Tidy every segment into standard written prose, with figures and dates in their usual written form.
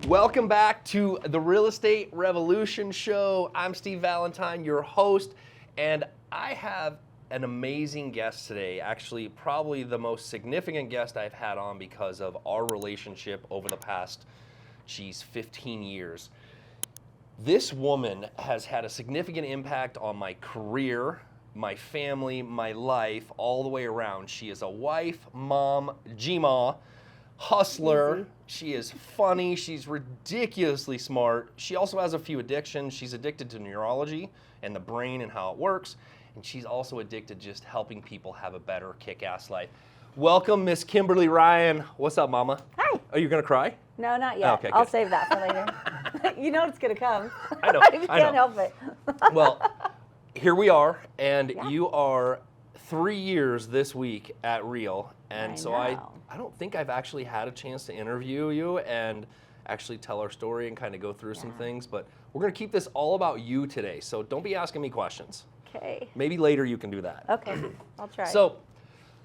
Welcome back to the Real Estate Revolution Show. I'm Steve Valentine, your host, and I have an amazing guest today. Actually, probably the most significant guest I've had on because of our relationship over the past, 15 years. This woman has had a significant impact on my career, my family, my life, all the way around. She is a wife, mom, G-ma, hustler. She is funny. She's ridiculously smart. She also has a few addictions. She's addicted to neurology and the brain and how it works. And she's also addicted to just helping people have a better kick-ass life. Welcome, Miss Kimberly Ryan. What's up, Mama? Hi. Are you going to cry? No, not yet. Okay, I'll good. save that for later. You know it's going to come. I know. You I know. can't help it. Well, here we are, and Yeah. you are 3 years this week at Real. And I so know. I don't think I've actually had a chance to interview you and actually tell our story and kind of go through some things, but we're going to keep this all about you today. So don't be asking me questions. Okay. Maybe later you can do that. Okay. I'll try. So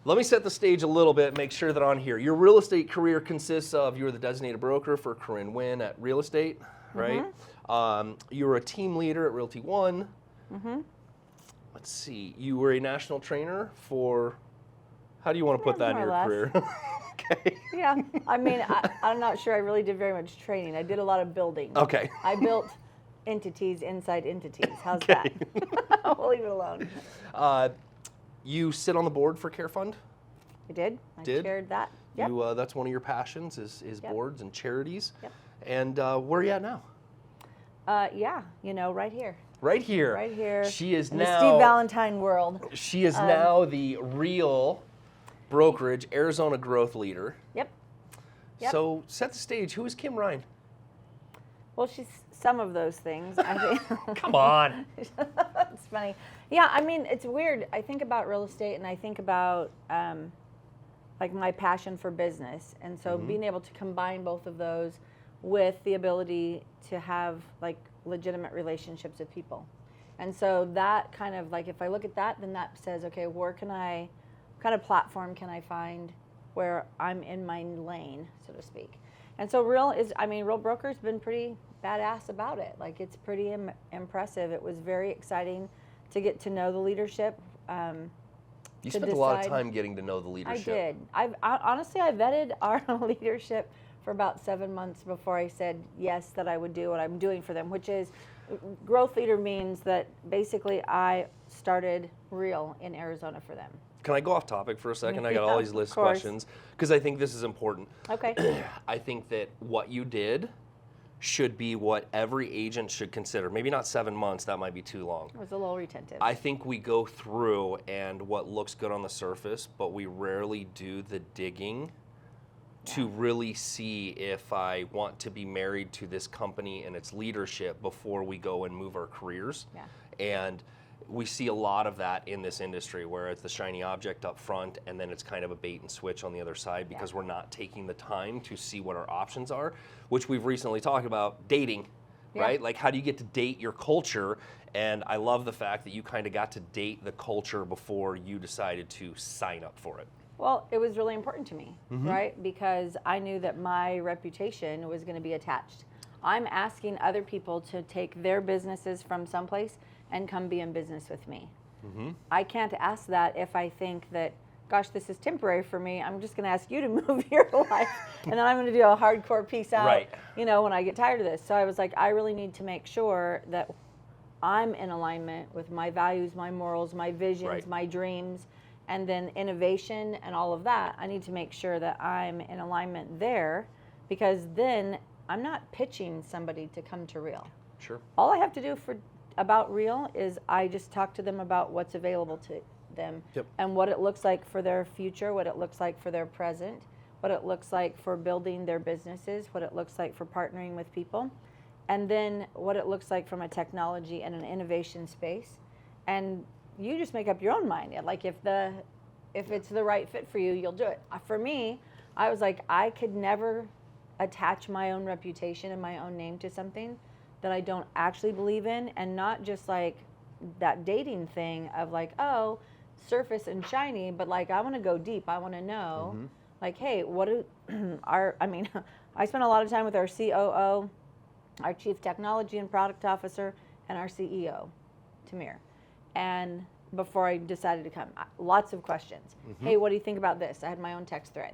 let me set the stage a little bit, make sure that on here, your real estate career consists of, you were the designated broker for Corinne Wynn at Real Estate, right? You were a team leader at Realty One. Let's see, you were a national trainer for, how do you want to put that in more your or career? Okay. Yeah. I mean, I'm not sure I really did very much training. I did a lot of building. Okay. I built entities inside entities. How's Okay. that? We'll leave it alone. You sit on the board for Care Fund? I did. I chaired that. Yep. You, that's one of your passions is Yep. boards and charities. Yep. And where are you at now? Yeah. You know, right here. Right here. Right here. She is in now. the Steve Valentine world. She is now the Real Brokerage Arizona growth leader. Yep. Yep. So set the stage. Who is Kim Ryan? Well, she's some of those things. I think. Come on. It's funny. Yeah, I mean, it's weird. I think about real estate and I think about like my passion for business. And so being able to combine both of those with the ability to have like legitimate relationships with people. And so that kind of like, if I look at that, then that says, okay, where can I, what kind of platform can I find where I'm in my lane, so to speak. And so Real Broker's been pretty badass about it. Like it's pretty impressive. It was very exciting to get to know the leadership. You spent a lot of time getting to know the leadership. I did. Honestly, I vetted our leadership for about 7 months before I said yes that I would do what I'm doing for them, which is growth leader means that basically I started Real in Arizona for them. Can I go off topic for a second? I got Yeah, all these of list course. questions because I think this is important. Okay. I think that what you did should be what every agent should consider. Maybe not 7 months, that might be too long. It was a little retentive. I think we go through and what looks good on the surface, but we rarely do the digging to really see if I want to be married to this company and its leadership before we go and move our careers. Yeah. And we see a lot of that in this industry where it's the shiny object up front and then it's kind of a bait and switch on the other side because we're not taking the time to see what our options are, which we've recently talked about, dating, right? Like how do you get to date your culture? And I love the fact that you kind of got to date the culture before you decided to sign up for it. Well, it was really important to me, right? Because I knew that my reputation was going to be attached. I'm asking other people to take their businesses from someplace and come be in business with me. I can't ask that if I think that, gosh, this is temporary for me. I'm just going to ask you to move your life, and then I'm going to do a hardcore peace out, you know, when I get tired of this. So I was like, I really need to make sure that I'm in alignment with my values, my morals, my visions, my dreams, and then innovation and all of that. I need to make sure that I'm in alignment there, because then I'm not pitching somebody to come to Real. Sure. All I have to do about Real is I just talk to them about what's available to them and what it looks like for their future, what it looks like for their present, what it looks like for building their businesses, what it looks like for partnering with people, and then what it looks like from a technology and an innovation space. And you just make up your own mind. Like if it's the right fit for you, you'll do it. For me, I was like, I could never attach my own reputation and my own name to something that I don't actually believe in, and not just like that dating thing of like, oh, surface and shiny, but like I want to go deep. I want to know like, hey, what do I spent a lot of time with our COO, our Chief Technology and Product Officer, and our CEO, Tamir. And before I decided to come, lots of questions. Hey, what do you think about this? I had my own text thread.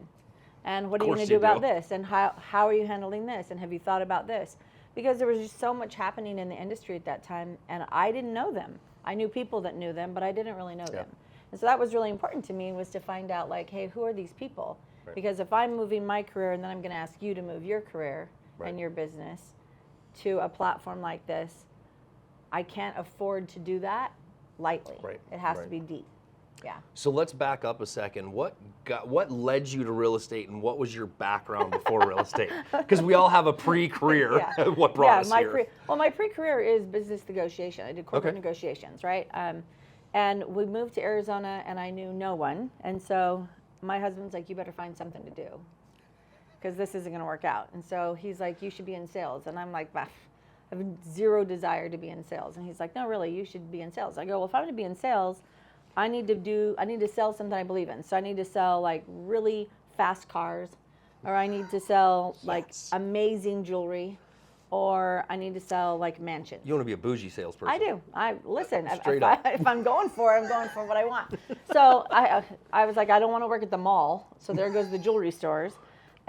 And what are you going to do about this? And how are you handling this? And have you thought about this? Because there was just so much happening in the industry at that time, and I didn't know them. I knew people that knew them, but I didn't really know them. And so that was really important to me, was to find out, like, hey, who are these people? Right. Because if I'm moving my career, and then I'm going to ask you to move your career and your business to a platform like this, I can't afford to do that lightly. Right. It has to be deep. Yeah. So let's back up a second. What led you to real estate, and what was your background before real estate? Because we all have a pre-career. What brought us here? My pre-career is business negotiation. I did corporate negotiations, right? And we moved to Arizona, and I knew no one. And so my husband's like, you better find something to do, because this isn't going to work out. And so he's like, you should be in sales. And I'm like, bah, I have zero desire to be in sales. And he's like, no, really, you should be in sales. I go, well, if I'm going to be in sales, I need to sell something I believe in. So I need to sell like really fast cars, or I need to sell like amazing jewelry, or I need to sell like mansions. You want to be a bougie salesperson. I do. Listen, if I'm going for it, I'm going for what I want. So I was like, I don't want to work at the mall. So there goes the jewelry stores.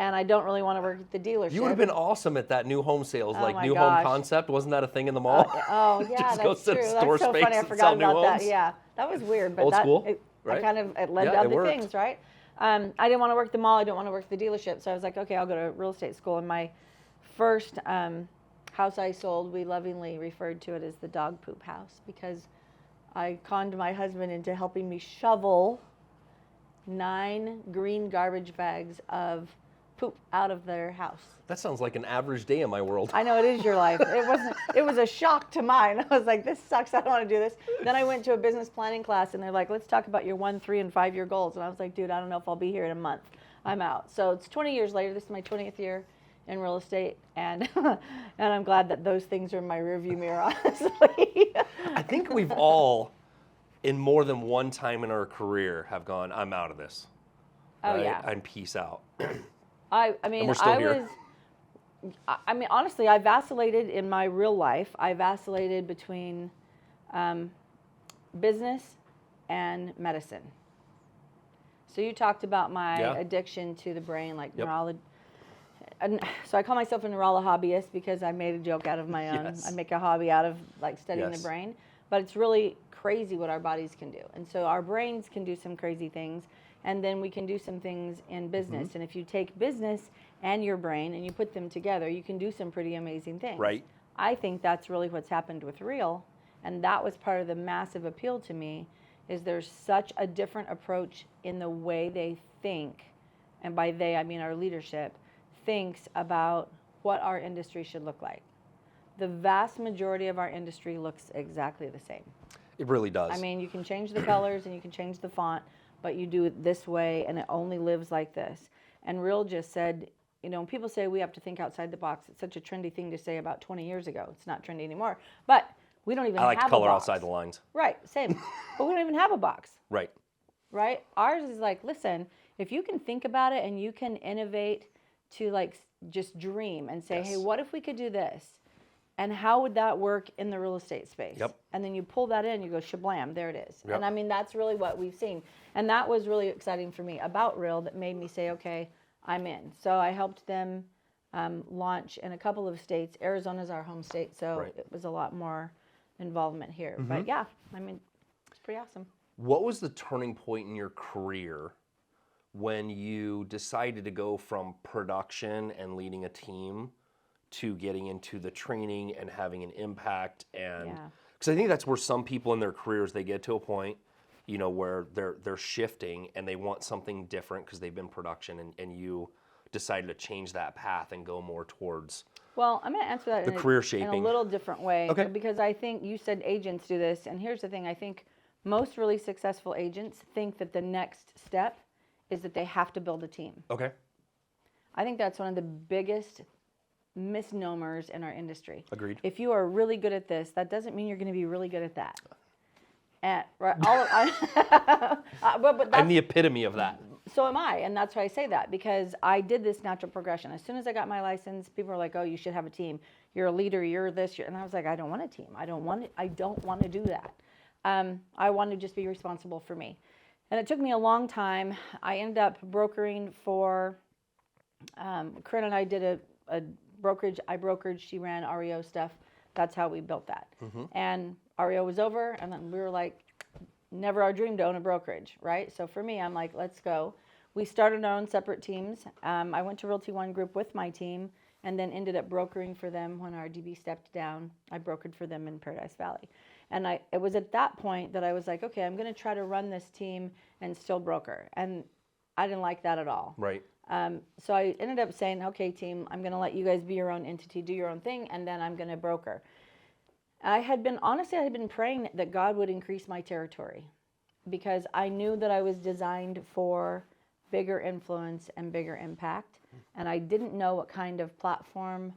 And I don't really want to work at the dealership. You would have been awesome at that new home sales, home concept. Wasn't that a thing in the mall? Yeah, Just that's true. That's so funny. I forgot about that. Yeah, that was weird. But old school, right? It led to other things, right? I didn't want to work the mall. I didn't want to work at the dealership. So I was like, okay, I'll go to real estate school. And my first house I sold, we lovingly referred to it as the dog poop house, because I conned my husband into helping me shovel 9 green garbage bags of poop out of their house. That sounds like an average day in my world. I know, it is your life. It was a shock to mine. I was like, this sucks, I don't want to do this. Then I went to a business planning class, and they're like, let's talk about your 1, 3, and 5 year goals. And I was like, dude, I don't know if I'll be here in a month. I'm out. So it's 20 years later. This is my 20th year in real estate, and and I'm glad that those things are in my rearview mirror, honestly. I think we've all, in more than one time in our career, have gone, I'm out of this. Oh, yeah. And peace out. I mean, honestly, I vacillated in my real life. I vacillated between business and medicine. So you talked about my addiction to the brain, like neurology. And so I call myself a hobbyist because I made a joke out of my own. Yes. I make a hobby out of like studying the brain. But it's really crazy what our bodies can do. And so our brains can do some crazy things. And then we can do some things in business. And if you take business and your brain and you put them together, you can do some pretty amazing things. Right. I think that's really what's happened with Real. And that was part of the massive appeal to me, is there's such a different approach in the way they think. And by they, I mean our leadership thinks about what our industry should look like. The vast majority of our industry looks exactly the same. It really does. I mean, you can change the colors and you can change the font, but you do it this way, and it only lives like this. And Real just said, you know, when people say we have to think outside the box, it's such a trendy thing to say about 20 years ago. It's not trendy anymore. But we don't even have a box. I like color outside the lines. Right, same. But we don't even have a box. Right. Right? Ours is like, listen, if you can think about it and you can innovate to like just dream and say, hey, what if we could do this? And how would that work in the real estate space? Yep. And then you pull that in, you go, shablam, there it is. Yep. And I mean, that's really what we've seen. And that was really exciting for me about Real, that made me say, okay, I'm in. So I helped them launch in a couple of states. Arizona's our home state, so it was a lot more involvement here. But yeah, I mean, it's pretty awesome. What was the turning point in your career when you decided to go from production and leading a team to getting into the training and having an impact? And because I think that's where some people in their careers, they get to a point, you know, where they're shifting and they want something different because they've been production, and you decided to change that path and go more towards Well, I'm going to answer that the career shaping in a little different way. Okay. Because I think you said agents do this, and here's the thing. I think most really successful agents think that the next step is that they have to build a team. Okay. I think that's one of the biggest misnomers in our industry. Agreed. If you are really good at this, that doesn't mean you're going to be really good at that. And, but I'm the epitome of that. So am I, and that's why I say that, because I did this natural progression. As soon as I got my license, people were like, "Oh, you should have a team. You're a leader. You're this." And I was like, "I don't want a team. I don't want to do that. I want to just be responsible for me." And it took me a long time. I ended up brokering for. Corinne and I did a brokerage. I brokered. She ran REO stuff. That's how we built that. And REO was over, and then we were like, never our dream to own a brokerage, right? So for me, I'm like, let's go. We started our own separate teams. I went to Realty One Group with my team, and then ended up brokering for them when our DB stepped down. I brokered for them in Paradise Valley. And it was at that point that I was like, okay, I'm going to try to run this team and still broker. And I didn't like that at all. Right. So I ended up saying, okay, team, I'm going to let you guys be your own entity, do your own thing, and then I'm going to broker. I had been praying that God would increase my territory, because I knew that I was designed for bigger influence and bigger impact. And I didn't know what kind of platform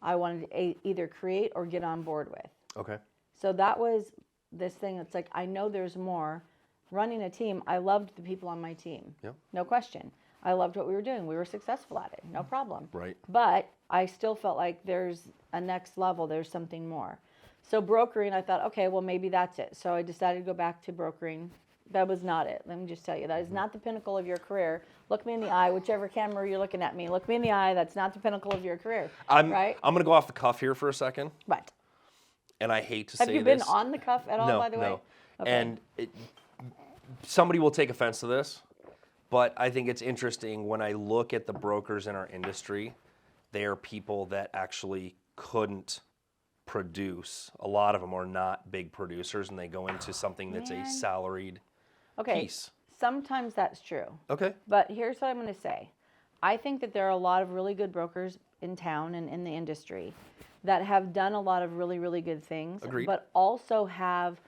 I wanted to either create or get on board with. Okay. So that was this thing that's like, I know there's more. Running a team, I loved the people on my team. Yep. No question. I loved what we were doing. We were successful at it. No problem. Right. But I still felt like there's a next level. There's something more. So brokering, I thought, okay, well, maybe that's it. So I decided to go back to brokering. That was not it. Let me just tell you, that is not the pinnacle of your career. Look me in the eye, whichever camera you're looking at me. Look me in the eye. That's not the pinnacle of your career. Right? I'm going to go off the cuff here for a second. But And I hate to say this. have you been on the cuff at all, No, by the way? no. Okay. And somebody will take offense to this, but I think it's interesting when I look at the brokers in our industry, they are people that actually couldn't produce. A lot of them are not big producers, and they go into something that's a salaried piece. Sometimes that's true. Okay. But here's what I'm going to say. I think that there are a lot of really good brokers in town and in the industry that have done a lot of really, really good things. Agreed. But also have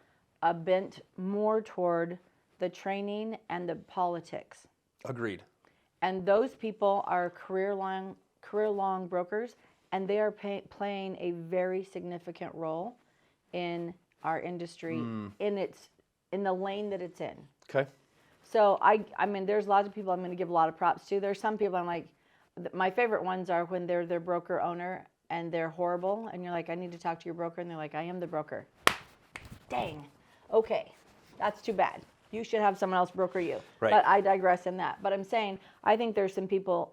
a bent more toward the training and the politics. Agreed. And those people are career-long brokers, and they are playing a very significant role in our industry, in the lane that it's in. Okay. So I mean, there's lots of people I'm going to give a lot of props to. There's some people I'm like, my favorite ones are when they're their broker owner and they're horrible, and you're like, I need to talk to your broker, and they're like, I am the broker. Dang. Okay, that's too bad. You should have someone else broker you. Right. But I digress in that. But I'm saying, I think there's some people,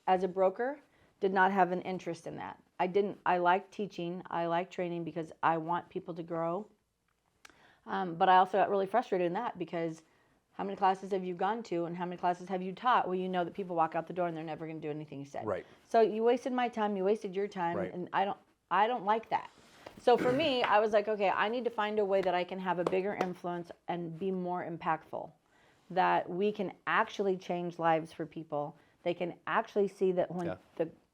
as a broker, did not have an interest in that. I like teaching, I like training because I want people to grow. But I also got really frustrated in that, because how many classes have you gone to and how many classes have you taught? Well, you know that people walk out the door and they're never going to do anything you said. Right. So you wasted my time, you wasted your time, Right. and I don't like that. So for me, I was like, okay, I need to find a way that I can have a bigger influence and be more impactful, that we can actually change lives for people. They can actually see that when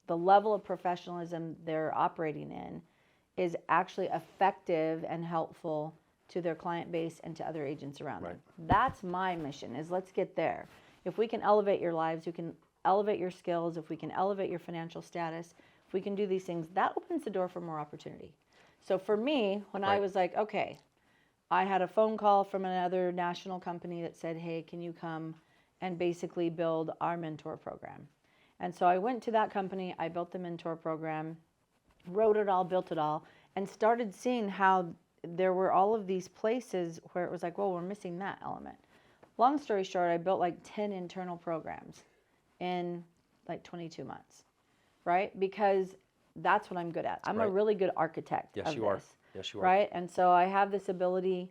the level of professionalism they're operating in is actually effective and helpful to their client base and to other agents around them. That's my mission, is let's get there. If we can elevate your lives, you can elevate your skills, if we can elevate your financial status, if we can do these things, that opens the door for more opportunity. So for me, when I was like, okay, I had a phone call from another national company that said, hey, can you come and basically build our mentor program? And so I went to that company, I built the mentor program, wrote it all, built it all, and started seeing how there were all of these places where it was like, well, we're missing that element. Long story short, I built like 10 internal programs in like 22 months, right? Because that's what I'm good at. I'm a really good architect of this. Yes, you are. Right? And so I have this ability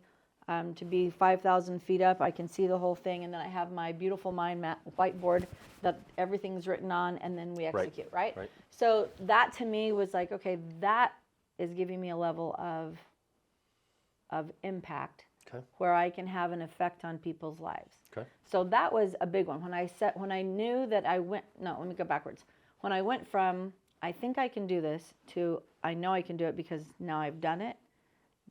to be 5,000 feet up. I can see the whole thing, and then I have my beautiful mind map whiteboard that everything's written on, and then we execute, right? So that to me was like, okay, that is giving me a level of impact where I can have an effect on people's lives. So that was a big one. When I knew that let me go backwards. When I went from, I think I can do this, to I know I can do it because now I've done it,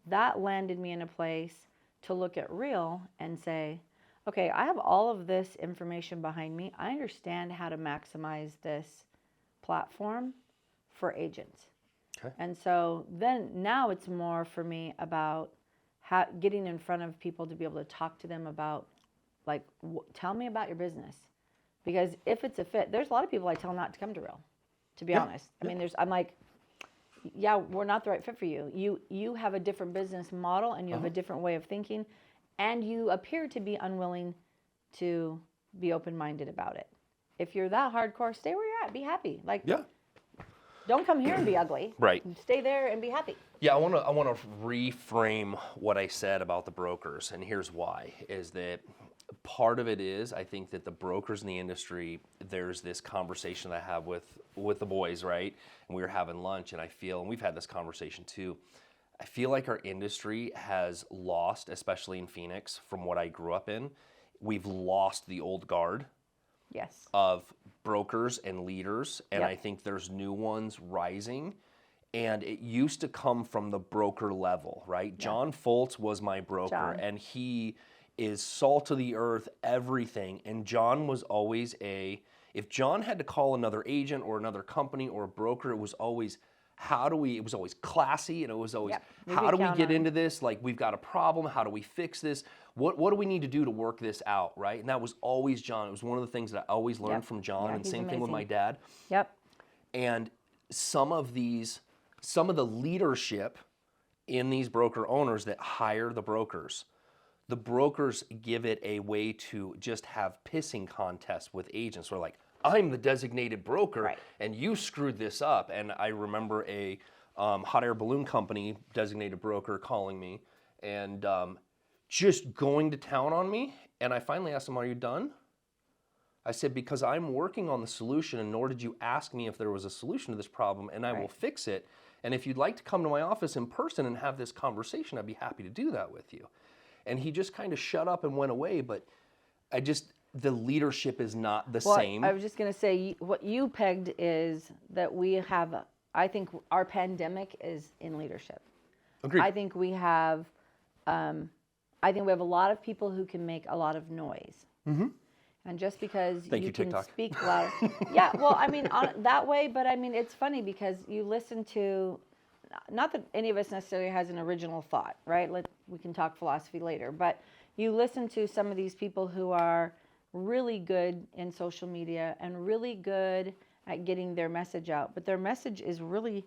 that landed me in a place to look at Real and say, okay, I have all of this information behind me. I understand how to maximize this platform for agents. And so then now it's more for me about getting in front of people to be able to talk to them about, like, tell me about your business. Because if it's a fit, there's a lot of people I tell not to come to Real, to be honest. I mean, I'm like, yeah, we're not the right fit for you. You have a different business model and you have a different way of thinking, and you appear to be unwilling to be open-minded about it. If you're that hardcore, stay where you're at. Be happy. Like, don't come here and be ugly. Right. Stay there and be happy. Yeah, I want to reframe what I said about the brokers, and here's why: is that part of it is I think that the brokers in the industry, there's this conversation that I have with the boys, right? And we were having lunch, and I feel, and we've had this conversation too, I feel like our industry has lost, especially in Phoenix, from what I grew up in. We've lost the old guard of brokers and leaders, and I think there's new ones rising. And it used to come from the broker level, right? John Foltz was my broker, and he is salt of the earth, everything. And John was always if John had to call another agent or another company or a broker, it was always, it was always classy, and it was always, how do we get into this? Like, we've got a problem, how do we fix this? What do we need to do to work this out, right? And that was always John. It was one of the things that I always learned from John, and same thing with my dad. And some of the leadership in these broker owners that hire the brokers give it a way to just have pissing contests with agents. Where like, I'm the designated broker, and you screwed this up. And I remember a hot air balloon company designated broker calling me and just going to town on me. And I finally asked him, "Are you done?" I said, "Because I'm working on the solution, and nor did you ask me if there was a solution to this problem, and I will fix it. And if you'd like to come to my office in person and have this conversation, I'd be happy to do that with you." And he just kind of shut up and went away. But the leadership is not the same. I was just going to say, what you pegged is that I think our pandemic is in leadership. Agreed. I think we have a lot of people who can make a lot of noise. And just because you can TikTok. speak loud. Yeah, well, I mean, that way, but I mean, it's funny because you listen to, not that any of us necessarily has an original thought, right? We can talk philosophy later, but you listen to some of these people who are really good in social media and really good at getting their message out, but their message is really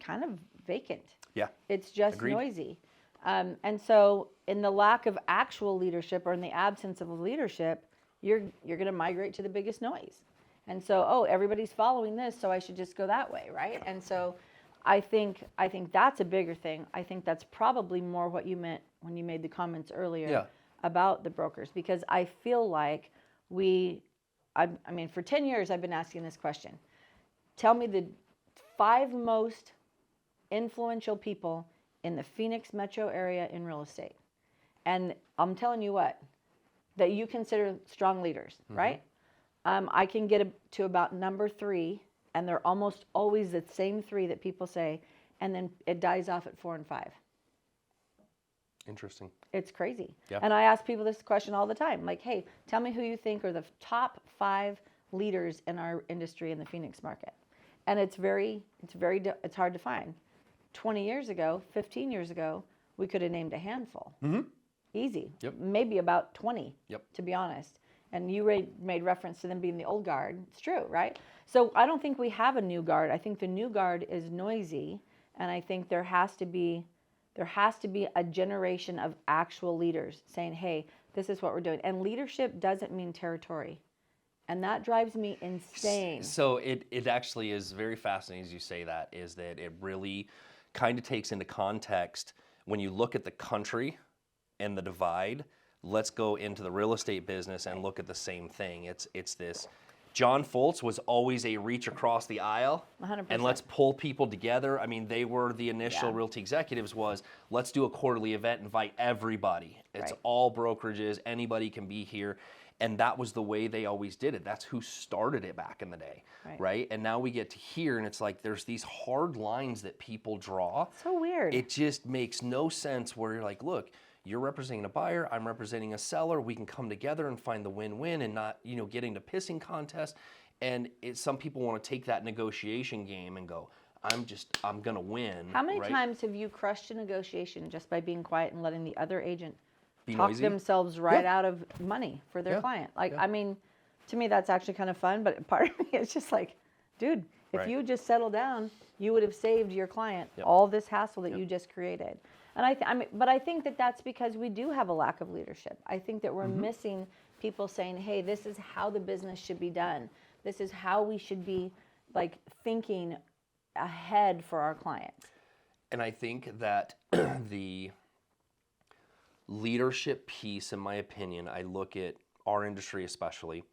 kind of vacant. Yeah. It's just noisy. And so in the lack of actual leadership, or in the absence of leadership, you're going to migrate to the biggest noise. And so, everybody's following this, so I should just go that way, right? And so I think that's a bigger thing. I think that's probably more what you meant when you made the comments earlier about the brokers, because I feel like I mean, for 10 years I've been asking this question. Tell me the 5 most influential people in the Phoenix metro area in real estate. And I'm telling you what, that you consider strong leaders, right? I can get to about number 3, and they're almost always the same 3 that people say, and then it dies off at 4 and 5. Interesting. It's crazy. Yeah. And I ask people this question all the time, like, hey, tell me who you think are the top 5 leaders in our industry in the Phoenix market. And it's hard to find. 20 years ago, 15 years ago, we could have named a handful. Easy. Maybe about 20, to be honest. And you made reference to them being the old guard. It's true, right? So I don't think we have a new guard. I think the new guard is noisy, and I think there has to be a generation of actual leaders saying, hey, this is what we're doing. And leadership doesn't mean territory. And that drives me insane. So it actually is very fascinating as you say that, is that it really kind of takes into context when you look at the country and the divide. Let's go into the real estate business and look at the same thing. It's this. John Foltz was always a reach across the aisle, 100%. and let's pull people together. I mean, they were the initial Realty Executives was, let's do a quarterly event, invite everybody. It's all brokerages, anybody can be here. And that was the way they always did it. That's who started it back in the day, right? And now we get to here, and it's like there's these hard lines that people draw. So weird. It just makes no sense where you're like, look, you're representing a buyer, I'm representing a seller. We can come together and find the win-win and not, get into pissing contests. And some people want to take that negotiation game and go, I'm going to win. How many times have you crushed a negotiation just by being quiet and letting the other agent Be talk noisy? themselves out of money for their client? I mean, To me, that's actually kind of fun, but part of me is just like, dude, if Right. you just settle down, you would have saved your client Yep. all this hassle that Yep. you just created. And I think that that's because we do have a lack of leadership. I think that we're missing people saying, hey, this is how the business should be done. This is how we should be like thinking ahead for our clients. And I think that the leadership piece, in my opinion, I look at our industry especially,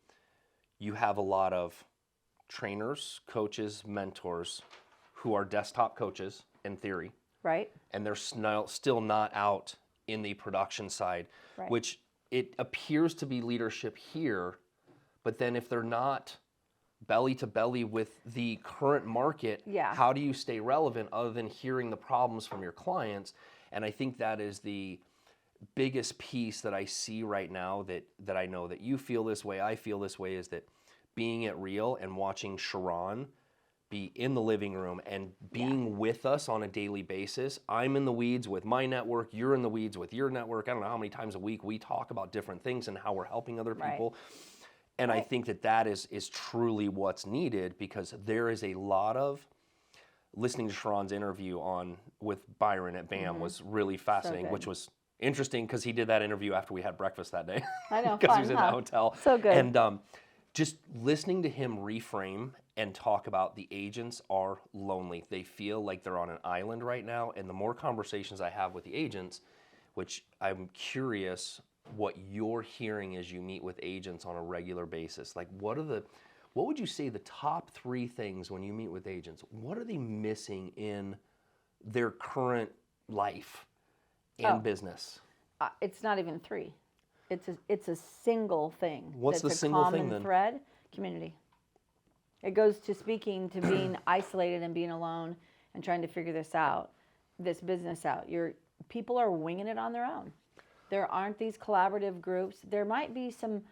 you have a lot of trainers, coaches, mentors who are desktop coaches in theory, Right? and they're still not out in the production side, Right. which it appears to be leadership here, but then if they're not belly to belly with the current market, Yeah. how do you stay relevant other than hearing the problems from your clients? And I think that is the biggest piece that I see right now that I know that you feel this way, I feel this way, is that being at Real and watching Sharon be in the living room and being with us on a daily basis. I'm in the weeds with my network, you're in the weeds with your network. I don't know how many times a week we talk about different things and how we're helping other Right. people. And I think that is truly what's needed, because there is a lot of, listening to Sharon's interview with Byron at BAM was really fascinating, which good. was interesting because he did that interview after we had breakfast that day. I know, Because he fun, was in huh? the hotel. So good. And just listening to him reframe and talk about the agents are lonely. They feel like they're on an island right now. And the more conversations I have with the agents, which I'm curious what you're hearing as you meet with agents on a regular basis. Like, what would you say the top 3 things when you meet with agents? What are they missing in their current life and business? It's not even 3. It's a single thing. What's the that's single a common thing then? thread? Community. It goes to speaking to being isolated and being alone and trying to figure this business out. People are winging it on their own. There aren't these collaborative groups. There might be some,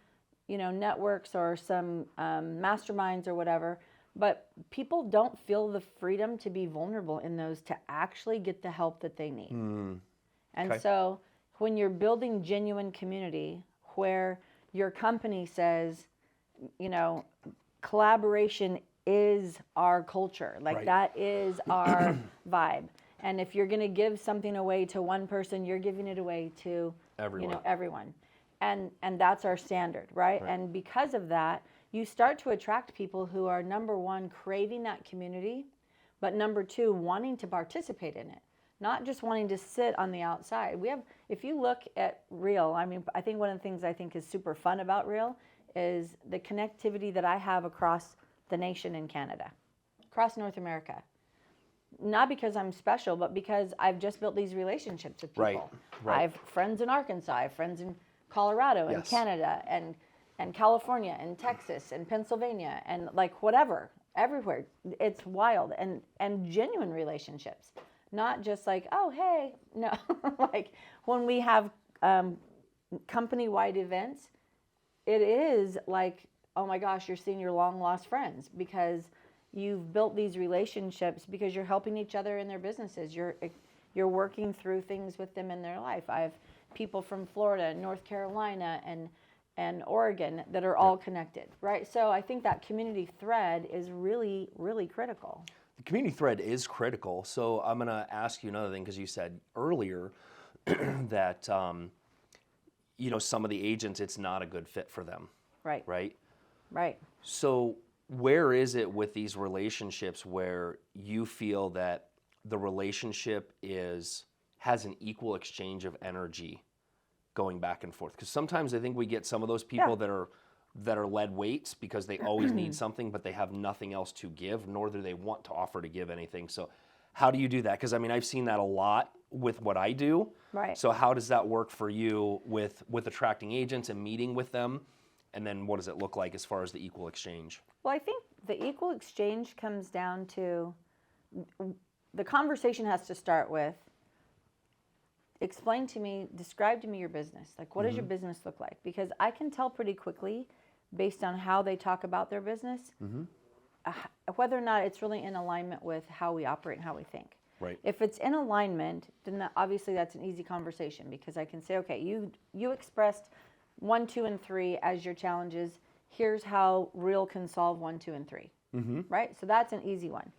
networks or some masterminds or whatever, but people don't feel the freedom to be vulnerable in those to actually get the help that they need. And Okay. so when you're building genuine community where your company says, collaboration is our culture, like Right. that is our vibe. And if you're going to give something away to one person, you're giving it away to everyone. And that's our standard, right? And because of that, you start to attract people who are, number 1, craving that community, but number 2, wanting to participate in it. Not just wanting to sit on the outside. If you look at Real, I think one of the things I think is super fun about Real is the connectivity that I have across the nation in Canada, across North America. Not because I'm special, but because I've just built these relationships with people. Right. I have friends in Arkansas, I have friends in Colorado and Yes. Canada and California and Texas and Pennsylvania and like whatever, everywhere. It's wild and genuine relationships. Not just like, oh, hey, no. Like when we have company-wide events, it is like, oh my gosh, you're seeing your long-lost friends because you've built these relationships because you're helping each other in their businesses. You're working through things with them in their life. I have people from Florida, North Carolina, and Oregon that are all connected, right? So I think that community thread is really, really critical. The community thread is critical. So I'm going to ask you another thing, because you said earlier that some of the agents, it's not a good fit for them. Right. Right? Right. So where is it with these relationships where you feel that the relationship has an equal exchange of energy going back and forth? Because sometimes I think we get some of those people that are lead weights because they always need something, but they have nothing else to give, nor do they want to offer to give anything. So how do you do that? Because I've seen that a lot with what I do. Right. So how does that work for you with attracting agents and meeting with them? And then what does it look like as far as the equal exchange? Well, I think the equal exchange comes down to the conversation has to start with describe to me your business. Like, what does your business look like? Because I can tell pretty quickly based on how they talk about their business, whether or not it's really in alignment with how we operate and how we think. Right. If it's in alignment, then obviously that's an easy conversation because I can say, okay, you expressed 1, 2, and 3 as your challenges. here's how Real can solve 1, 2, and 3. Right? So that's an easy one.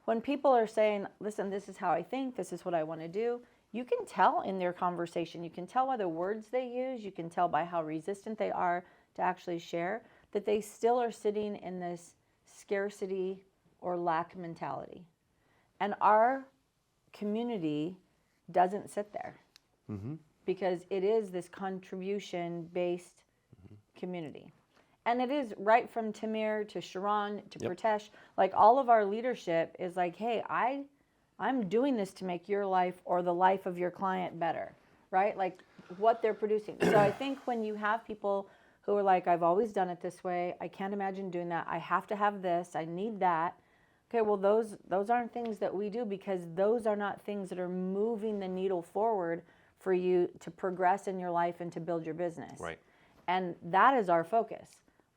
When people are saying, listen, this is how I think, this is what I want to do, you can tell in their conversation, you can tell by the words they use, you can tell by how resistant they are to actually share, that they still are sitting in this scarcity or lack mentality. And our community doesn't sit there because it is this contribution-based community. And it is right from Tamir to Sharon to Pratesh, like all of our leadership is like, hey, I'm doing this to make your life or the life of your client better, right? Like what they're producing. So I think when you have people who are like, I've always done it this way, I can't imagine doing that, I have to have this, I need that. Okay, well, those aren't things that we do because those are not things that are moving the needle forward for you to progress in your life and to build your business. Right. And that is our focus.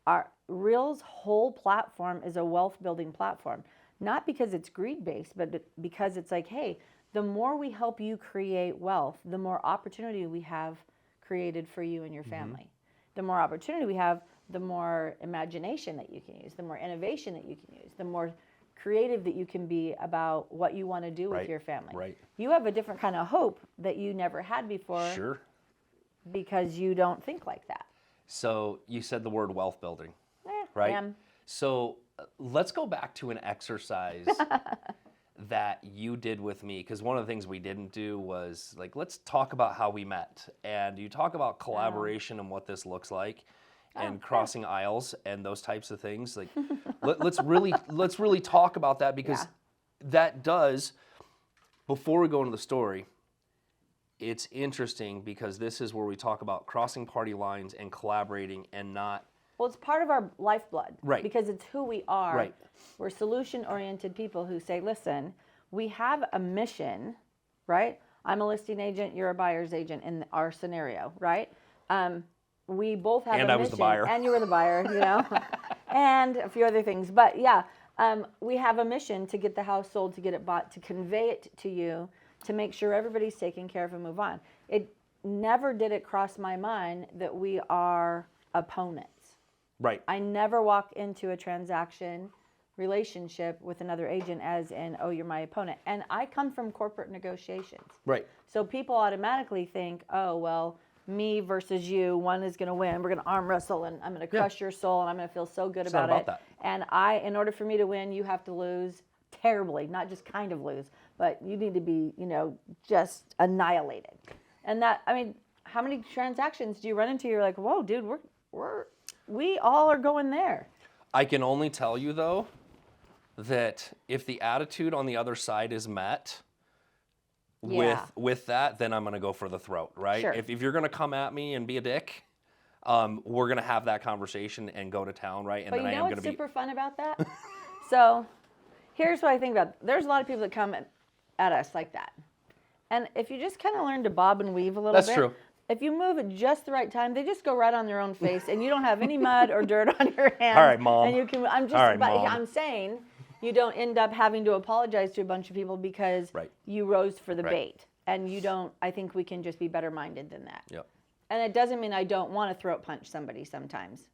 Our Real's whole platform is a wealth building platform, not because it's greed based, but because it's like, hey, the more we help you create wealth, the more opportunity we have created for you and your family. The more opportunity we have, the more imagination that you can use, the more innovation that you can use, the more creative that you can be about what you want to do with your family. Right. You have a different kind of hope that you never had before. Sure. Because you don't think like that. So you said the word wealth building, Yeah, right? So let's go back to an exercise that you did with me, because one of the things we didn't do was like, let's talk about how we met. And you talk about collaboration and what this looks like and crossing aisles and those types of things. Like let's really talk about that, because that does, before we go into the story, it's interesting because this is where we talk about crossing party lines and collaborating and not. Well, it's part of our lifeblood. Right. Because it's who we are. Right. We're solution-oriented people who say, listen, we have a mission, right? I'm a listing agent, you're a buyer's agent in our scenario, right? We both have a mission. And I was the buyer. And you were the buyer, you know, and a few other things. But yeah, we have a mission to get the house sold, to get it bought, to convey it to you, to make sure everybody's taken care of and move on. It never did it cross my mind that we are opponents. Right. I never walk into a transaction relationship with another agent as in, oh, you're my opponent. And I come from corporate negotiations. Right. So people automatically think, oh, well, me versus you, one is going to win. We're going to arm wrestle and I'm going to crush your soul and I'm going to feel so good about it. That. And in order for me to win, you have to lose terribly, not just kind of lose, but you need to be, just annihilated. And that, I mean, how many transactions do you run into? You're like, whoa, dude, we all are going there. I can only tell you though, that if the attitude on the other side is met with that, then I'm going to go for the throat, right? Sure. If you're going to come at me and be a dick, we're going to have that conversation and go to town, right? And but then I am going to be super fun about that? So here's what I think about. There's a lot of people that come at us like that. And if you just kind of learn to bob and weave a little bit. That's true. If you move at just the right time, they just go right on their own face and you don't have any mud or dirt on your hands. All right, Mom. And you can, I'm saying you don't end up having to apologize to a bunch of people because you rose for the bait. And you don't, I think we can just be better minded than that. Yep. And it doesn't mean I don't want to throat punch somebody sometimes.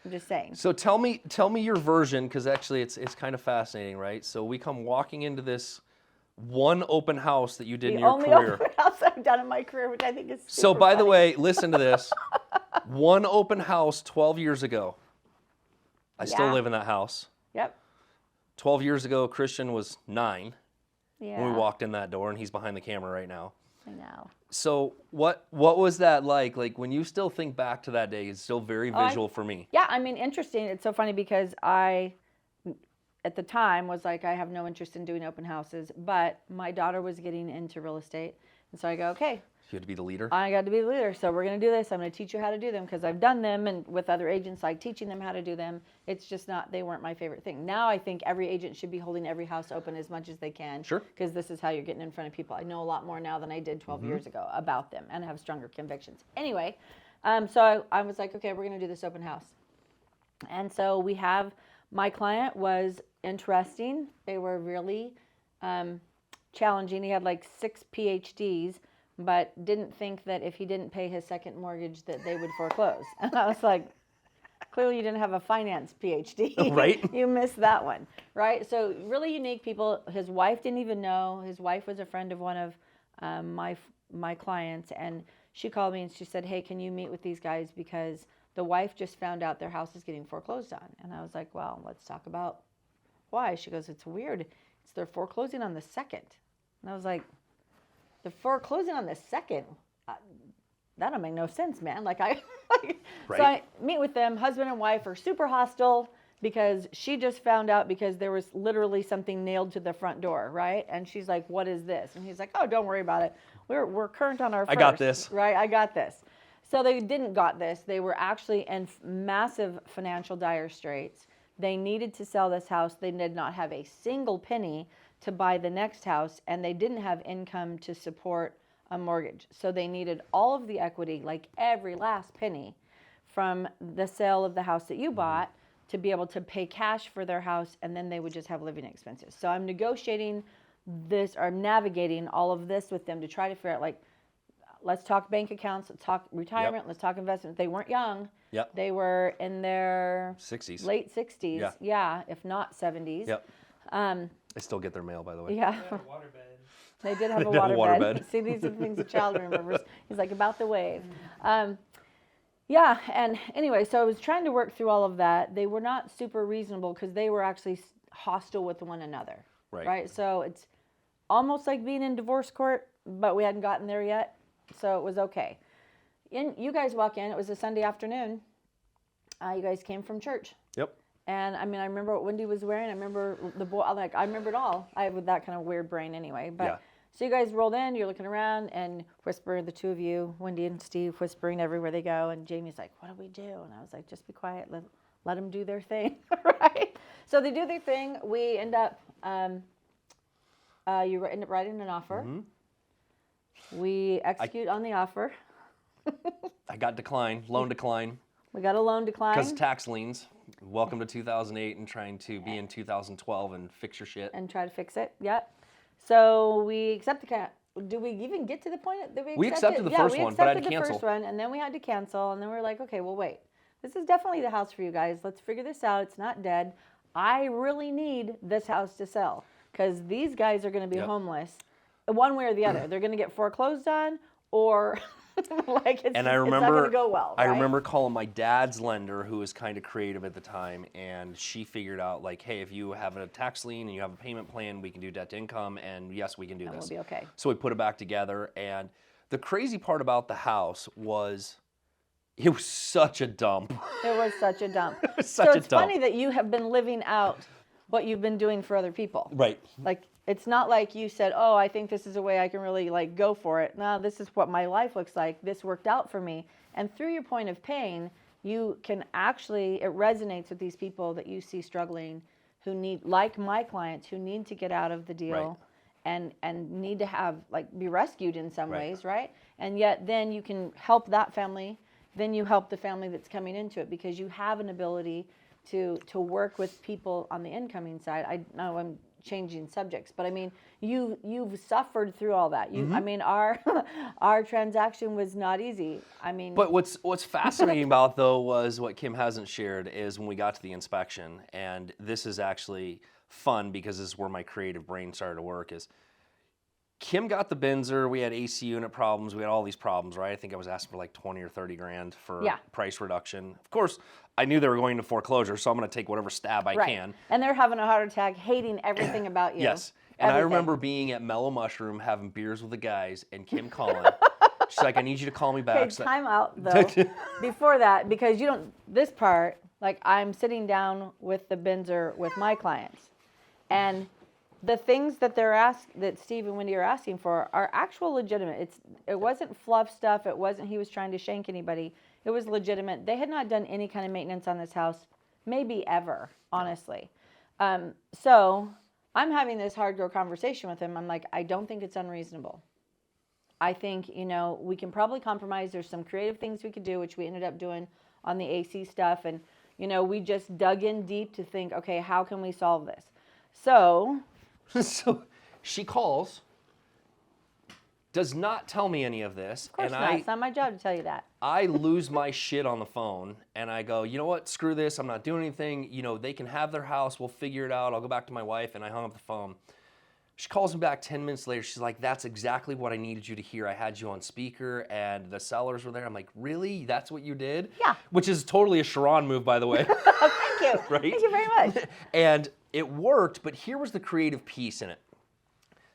I'm just saying. So tell me your version, because actually it's kind of fascinating, right? So we come walking into this one open house that you did in your career. The only open house I've done in my career, which I think is super So by funny. the way, listen to this. One open house 12 years ago. I still live in that house. Yep. 12 years ago, Christian was 9 Yeah. when we walked in that door, and he's behind the camera right now. I know. So what was that like? Like when you still think back to that day, it's still very visual for me. Yeah, I mean, interesting. It's so funny because I, at the time, was like, I have no interest in doing open houses, but my daughter was getting into real estate. And so I go, okay. You had to be the leader? I got to be the leader. So we're going to do this. I'm going to teach you how to do them because I've done them, and with other agents, like teaching them how to do them. It's just they weren't my favorite thing. Now I think every agent should be holding every house open as much as they can. Sure. Because this is how you're getting in front of people. I know a lot more now than I did 12 years ago about them, and I have stronger convictions. Anyway, so I was like, okay, we're going to do this open house. And so my client was interesting. They were really challenging. He had like 6 PhDs, but didn't think that if he didn't pay his second mortgage that they would foreclose. And I was like, Clearly you didn't have a finance PhD. Right. You missed that one, right? So really unique people. His wife didn't even know. His wife was a friend of one of my clients, and she called me and she said, hey, can you meet with these guys because the wife just found out their house is getting foreclosed on. And I was like, well, let's talk about why. She goes, it's weird. They're foreclosing on the 2nd. And I was like, they're foreclosing on the 2nd? That don't make no sense, man. Right. So I meet with them. Husband and wife are super hostile because she just found out because there was literally something nailed to the front door, right? And she's like, what is this? And he's like, oh, don't worry about it. We're current on our first. I got this. Right, I got this. So they didn't got this. They were actually in massive financial dire straits. They needed to sell this house. They did not have a single penny to buy the next house, and they didn't have income to support a mortgage. So they needed all of the equity, like every last penny from the sale of the house that you bought to be able to pay cash for their house, and then they would just have living expenses. So I'm negotiating this or navigating all of this with them to try to figure out, like, let's talk bank accounts, let's talk retirement, let's talk investment. They weren't young. Yep. They were in their 60s. late 60s. Yeah, if not 70s. Yep. They still get their mail, by the way. Yeah. They did have a water bed. See, these are the things a child remembers. He's like, about the wave. Yeah, and anyway, so I was trying to work through all of that. They were not super reasonable because they were actually hostile with one another. Right. So it's almost like being in divorce court, but we hadn't gotten there yet, so it was okay. You guys walk in. It was a Sunday afternoon. You guys came from church. Yep. And I mean, I remember what Wendy was wearing. I remember the boy. I remember it all. I have that kind of weird brain anyway. But so you guys rolled in. You're looking around and whispering. The two of you, Wendy and Steve, whispering everywhere they go. And Jamie's like, "What do we do?" And I was like, "Just be quiet. Let them do their thing." Right. So they do their thing. We end up. You end up writing an offer. Mm-hmm. We execute on the offer. I got decline, loan decline. We got a loan decline. Because tax liens. Welcome to 2008 and trying to be in 2012 and fix your shit. And try to fix it, yep. So we accept the do we even get to the point that we accepted the first one, but I had to cancel. We accepted the first one, and then we had to cancel, and then we were like, okay, well, wait. This is definitely the house for you guys. Let's figure this out. It's not dead. I really need this house to sell because these guys are going to be homeless one way or the other. They're going to get foreclosed on or... it's not going to go well. Right? I remember calling my dad's lender, who was kind of creative at the time, and she figured out, like, hey, if you have a tax lien and you have a payment plan, we can do debt to income, and yes, we can do this. We'll be okay. So we put it back together, and the crazy part about the house was it was such a dump. It was such a dump. So it's funny that you have been living out what you've been doing for other people. Right. Like, it's not like you said, oh, I think this is a way I can really go for it. No, this is what my life looks like. This worked out for me. And through your point of pain, you can actually, it resonates with these people that you see struggling who need, like my clients, who need to get out of the deal and need to have, be rescued in some ways, right? And yet then you can help that family. Then you help the family that's coming into it because you have an ability to work with people on the incoming side. I know I'm changing subjects, but I mean, you've suffered through all that. I mean, our transaction was not easy. I mean, but what's fascinating about though was what Kim hasn't shared is when we got to the inspection, and this is actually fun because this is where my creative brain started to work. Is Kim got the Benzer, we had AC unit problems, we had all these problems, right? I think I was asking for like 20 or 30 grand for price reduction. Of course, I knew they were going to foreclosure, so I'm going to take whatever stab I can. And they're having a heart attack, hating everything about you. Yes. And I remember being at Mellow Mushroom, having beers with the guys, and Kim calling. She's like, I need you to call me back. Okay, time out, though, before that, because you don't, this part, I'm sitting down with the Benzer with my clients, and the things that that Steve and Wendy are asking for are actual legitimate. It wasn't fluff stuff. It wasn't he was trying to shank anybody. It was legitimate. They had not done any kind of maintenance on this house, maybe ever, honestly. So I'm having this hardcore conversation with him. I'm like, I don't think it's unreasonable. I think, we can probably compromise. There's some creative things we could do, which we ended up doing on the AC stuff. And, we just dug in deep to think, okay, how can we solve this? So she calls, does not tell me any of this. Of course not. It's not my job to tell you that. I lose my shit on the phone, and I go, you know what, screw this, I'm not doing anything. You know, they can have their house, we'll figure it out. I'll go back to my wife, and I hung up the phone. She calls me back 10 minutes later. She's like, that's exactly what I needed you to hear. I had you on speaker, and the sellers were there. I'm like, really? That's what you did? Yeah. Which is totally a Sharon move, by the way. Thank you. Right? Thank you very much. And it worked, but here was the creative piece in it.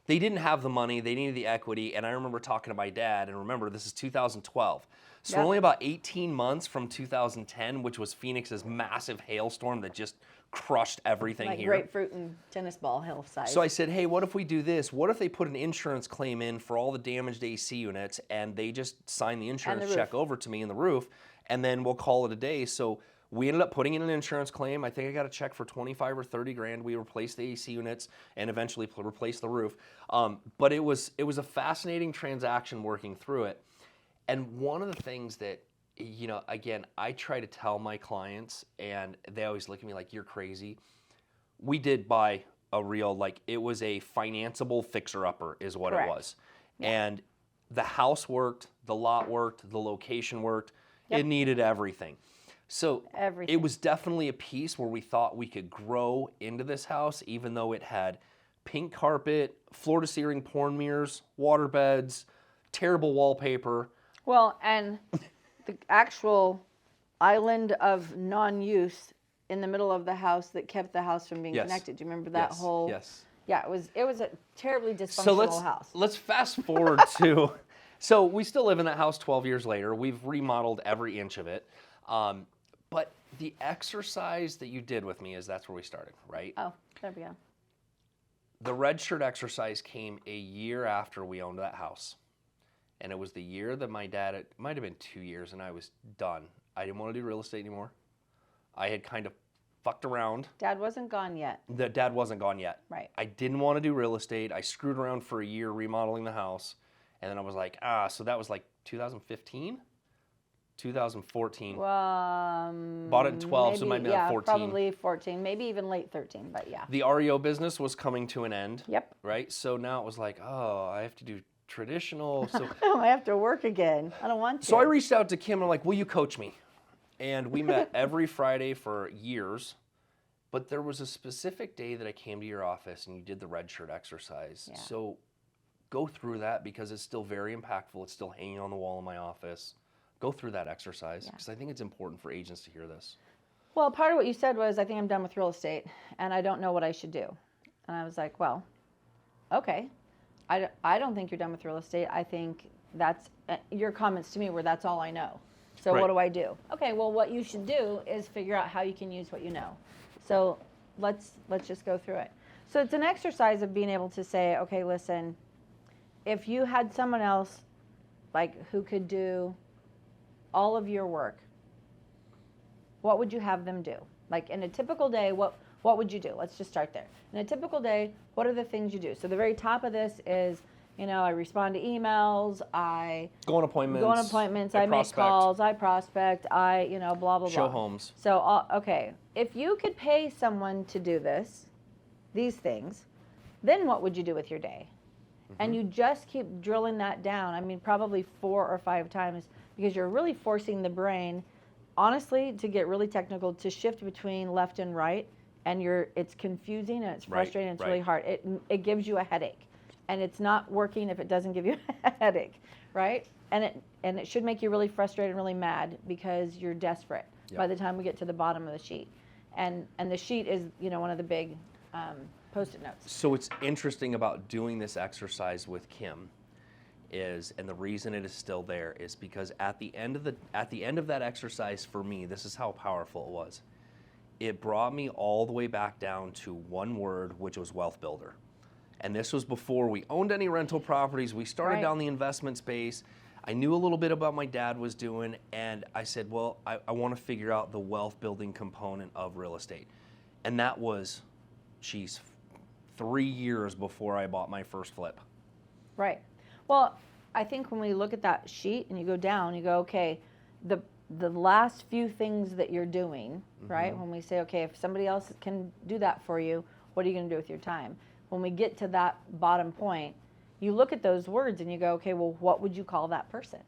They didn't have the money, they needed the equity, and I remember talking to my dad, and remember, this is 2012. So Yep. only about 18 months from 2010, which was Phoenix's massive hailstorm that just crushed everything Like here. grapefruit and tennis ball hill size. So I said, hey, what if we do this? What if they put an insurance claim in for all the damaged AC units, and they just sign the insurance check over to me in the roof, and then we'll call it a day. So we ended up putting in an insurance claim. I think I got a check for 25 or 30 grand. We replaced the AC units and eventually replaced the roof. But it was a fascinating transaction working through it. And one of the things that, you know, again, I try to tell my clients, and they always look at me like, you're crazy. We did buy a real, like, it was a financeable fixer-upper is what Correct. it was. Yeah. And the house worked, the lot worked, the location worked. Yep. It needed everything. So Everything. it was definitely a piece where we thought we could grow into this house, even though it had pink carpet, floor-to-ceiling porn mirrors, water beds, terrible wallpaper. Well, and the actual island of non-use in the middle of the house that kept the house from being Yes. connected. Do you remember that Yes. whole? Yes. Yeah, it was a terribly dysfunctional So house. let's fast forward to, so we still live in that house 12 years later. We've remodeled every inch of it. But the exercise that you did with me is that's where we started, right? Oh, there we go. The red shirt exercise came a year after we owned that house. And it was the year that my dad, it might have been 2 years, and I was done. I didn't want to do real estate anymore. I had kind of fucked around. Dad wasn't gone yet. Dad wasn't gone yet. Right. I didn't want to do real estate. I screwed around for a year remodeling the house. And then I was like, so that was like 2015? 2014. Bought it in 12, so it might have been 14. Probably 14, maybe even late 13, but yeah. The REO business was coming to an end. Yep. Right? So now it was like, I have to do traditional. So I have to work again. I don't want to. So I reached out to Kim and I'm like, will you coach me? And we met every Friday for years. But there was a specific day that I came to your office and you did the red shirt exercise. Yeah. So go through that because it's still very impactful. It's still hanging on the wall in my office. Go through that exercise because I think it's important for agents to hear this. Well, part of what you said was, I think I'm done with real estate and I don't know what I should do. And I was like, well, okay. I don't think you're done with real estate. I think that's, your comments to me were, that's all I know. So Right. what do I do? Okay, well, what you should do is figure out how you can use what you know. So let's just go through it. So it's an exercise of being able to say, okay, listen, if you had someone else like who could do all of your work, what would you have them do? Like in a typical day, what would you do? Let's just start there. In a typical day, what are the things you do? So the very top of this is, I respond to emails, I Go on appointments. I make calls, I prospect, blah, blah, blah. Show homes. So, okay, if you could pay someone to do these things, then what would you do with your day? And you just keep drilling that down. I mean, probably 4 or 5 times, because you're really forcing the brain, honestly, to get really technical, to shift between left and right, and it's confusing and it's frustrating and it's really hard. It gives you a headache, and it's not working if it doesn't give you a headache, right? And it should make you really frustrated and really mad because you're desperate by the time we get to the bottom of the sheet. And the sheet is, one of the big Post-it notes. So what's interesting about doing this exercise with Kim is, and the reason it is still there, is because at the end of that exercise for me, this is how powerful it was. It brought me all the way back down to one word, which was wealth builder. And this was before we owned any rental properties. We started down the investment space. I knew a little bit about what my dad was doing, and I said, well, I want to figure out the wealth building component of real estate. And that was, 3 years before I bought my first flip. Right. Well, I think when we look at that sheet and you go down, you go, okay, the last few things that you're doing, right? When we say, okay, if somebody else can do that for you, what are you going to do with your time? When we get to that bottom point, you look at those words and you go, okay, well, what would you call that person?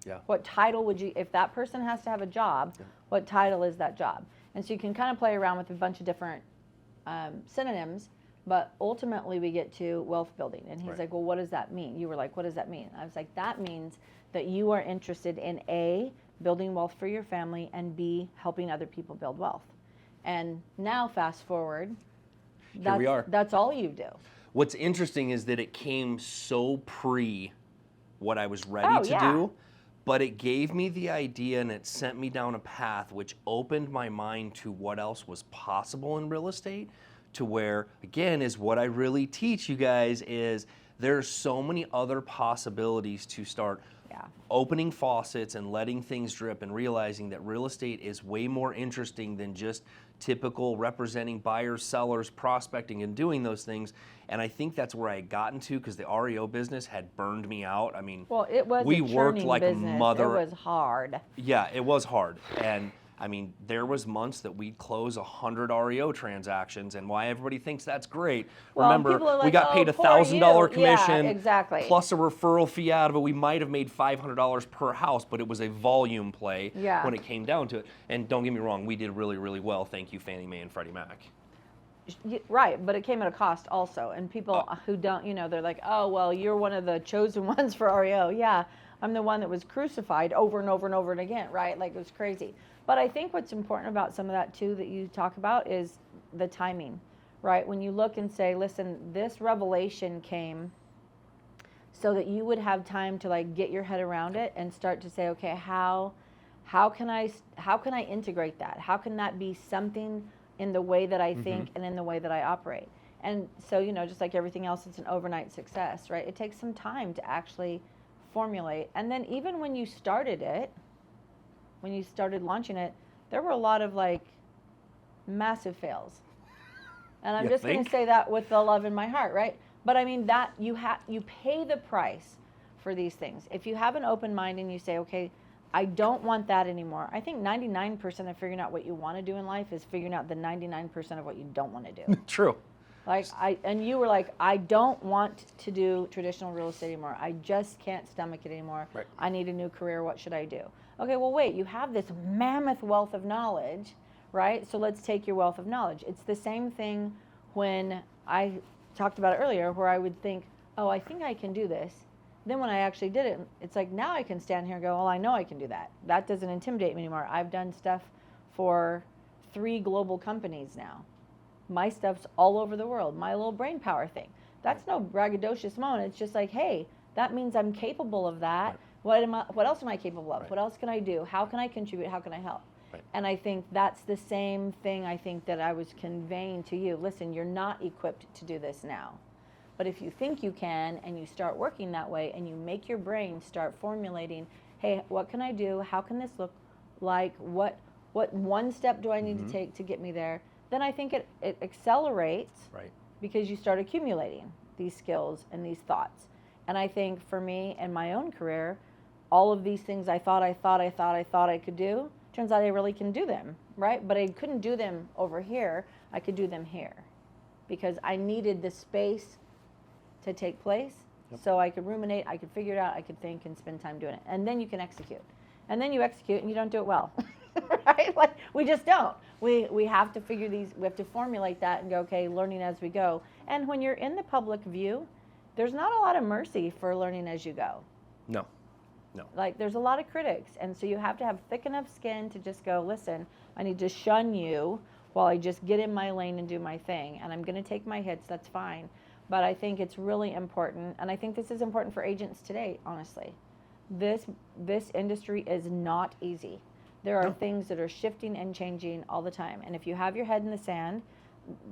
Yeah. What title would you, if that person has to have a job, what title is that job? And so you can kind of play around with a bunch of different synonyms, but ultimately we get to wealth building. And he's like, well, what does that mean? You were like, what does that mean? I was like, that means that you are interested in A, building wealth for your family, and B, helping other people build wealth. And now fast forward, Here we are. That's all you do. What's interesting is that it came so pre what I was ready to do, but it gave me the idea and it sent me down a path which opened my mind to what else was possible in real estate, to where, again, is what I really teach you guys is there's so many other possibilities to start opening faucets and letting things drip and realizing that real estate is way more interesting than just typical representing buyers, sellers, prospecting, and doing those things. And I think that's where I had gotten to because the REO business had burned me out. I mean, well, it was we a worked like business. mother. It was hard. Yeah, it was hard. And I mean, there was months that we'd close 100 REO transactions, and why everybody thinks that's great. Well, remember, like, we got paid $1,000 commission, plus a referral fee out of it. We might have made $500 per house, but it was a volume play when it came down to it. And don't get me wrong, we did really, really well. Thank you, Fannie Mae and Freddie Mac. Right, but it came at a cost also. And people who don't, they're like, oh, well, you're one of the chosen ones for REO. Yeah, I'm the one that was crucified over and over and over and again, right? Like, it was crazy. But I think what's important about some of that too that you talk about is the timing, right? When you look and say, listen, this revelation came so that you would have time to like get your head around it and start to say, okay, how can I integrate that? How can that be something in the way that I think and in the way that I operate? And so, just like everything else, it's an overnight success, right? It takes some time to actually formulate. And then even when you started it, when you started launching it, there were a lot of like massive fails. And I'm just going to say that with the love in my heart, right? But I mean that you pay the price for these things. If you have an open mind and you say, okay, I don't want that anymore. I think 99% of figuring out what you want to do in life is figuring out the 99% of what you don't want to do. True. Like and you were like, I don't want to do traditional real estate anymore. I just can't stomach it anymore. Right. I need a new career. What should I do? Okay, well, wait, you have this mammoth wealth of knowledge, right? So let's take your wealth of knowledge. It's the same thing when I talked about it earlier, where I would think, oh, I think I can do this. Then when I actually did it, it's like now I can stand here and go, well, I know I can do that. That doesn't intimidate me anymore. I've done stuff for 3 global companies now. My stuff's all over the world. My little brain power thing. That's no braggadocious moment. It's just like, hey, that means I'm capable of that. Right. What else am I capable of? Right. What else can I do? How can I contribute? How can I help? Right. And I think that's the same thing I think that I was conveying to you. Listen, you're not equipped to do this now. But if you think you can and you start working that way and you make your brain start formulating, hey, what can I do? How can this look like? What one step do I need to take to get me there? Then I think it accelerates because you start accumulating these skills and these thoughts. And I think for me and my own career, all of these things I thought I could do, turns out I really can do them, right? But I couldn't do them over here. I could do them here because I needed the space to take place so I could ruminate, I could figure it out, I could think and spend time doing it. And then you can execute. And then you execute and you don't do it well, right? Like we just don't. We have to figure we have to formulate that and go, okay, learning as we go. And when you're in the public view, there's not a lot of mercy for learning as you go. No. Like there's a lot of critics. And so you have to have thick enough skin to just go, listen, I need to shun you while I just get in my lane and do my thing. And I'm going to take my hits, that's fine. But I think it's really important. And I think this is important for agents today, honestly. This industry is not easy. There are things that are shifting and changing all the time. And if you have your head in the sand,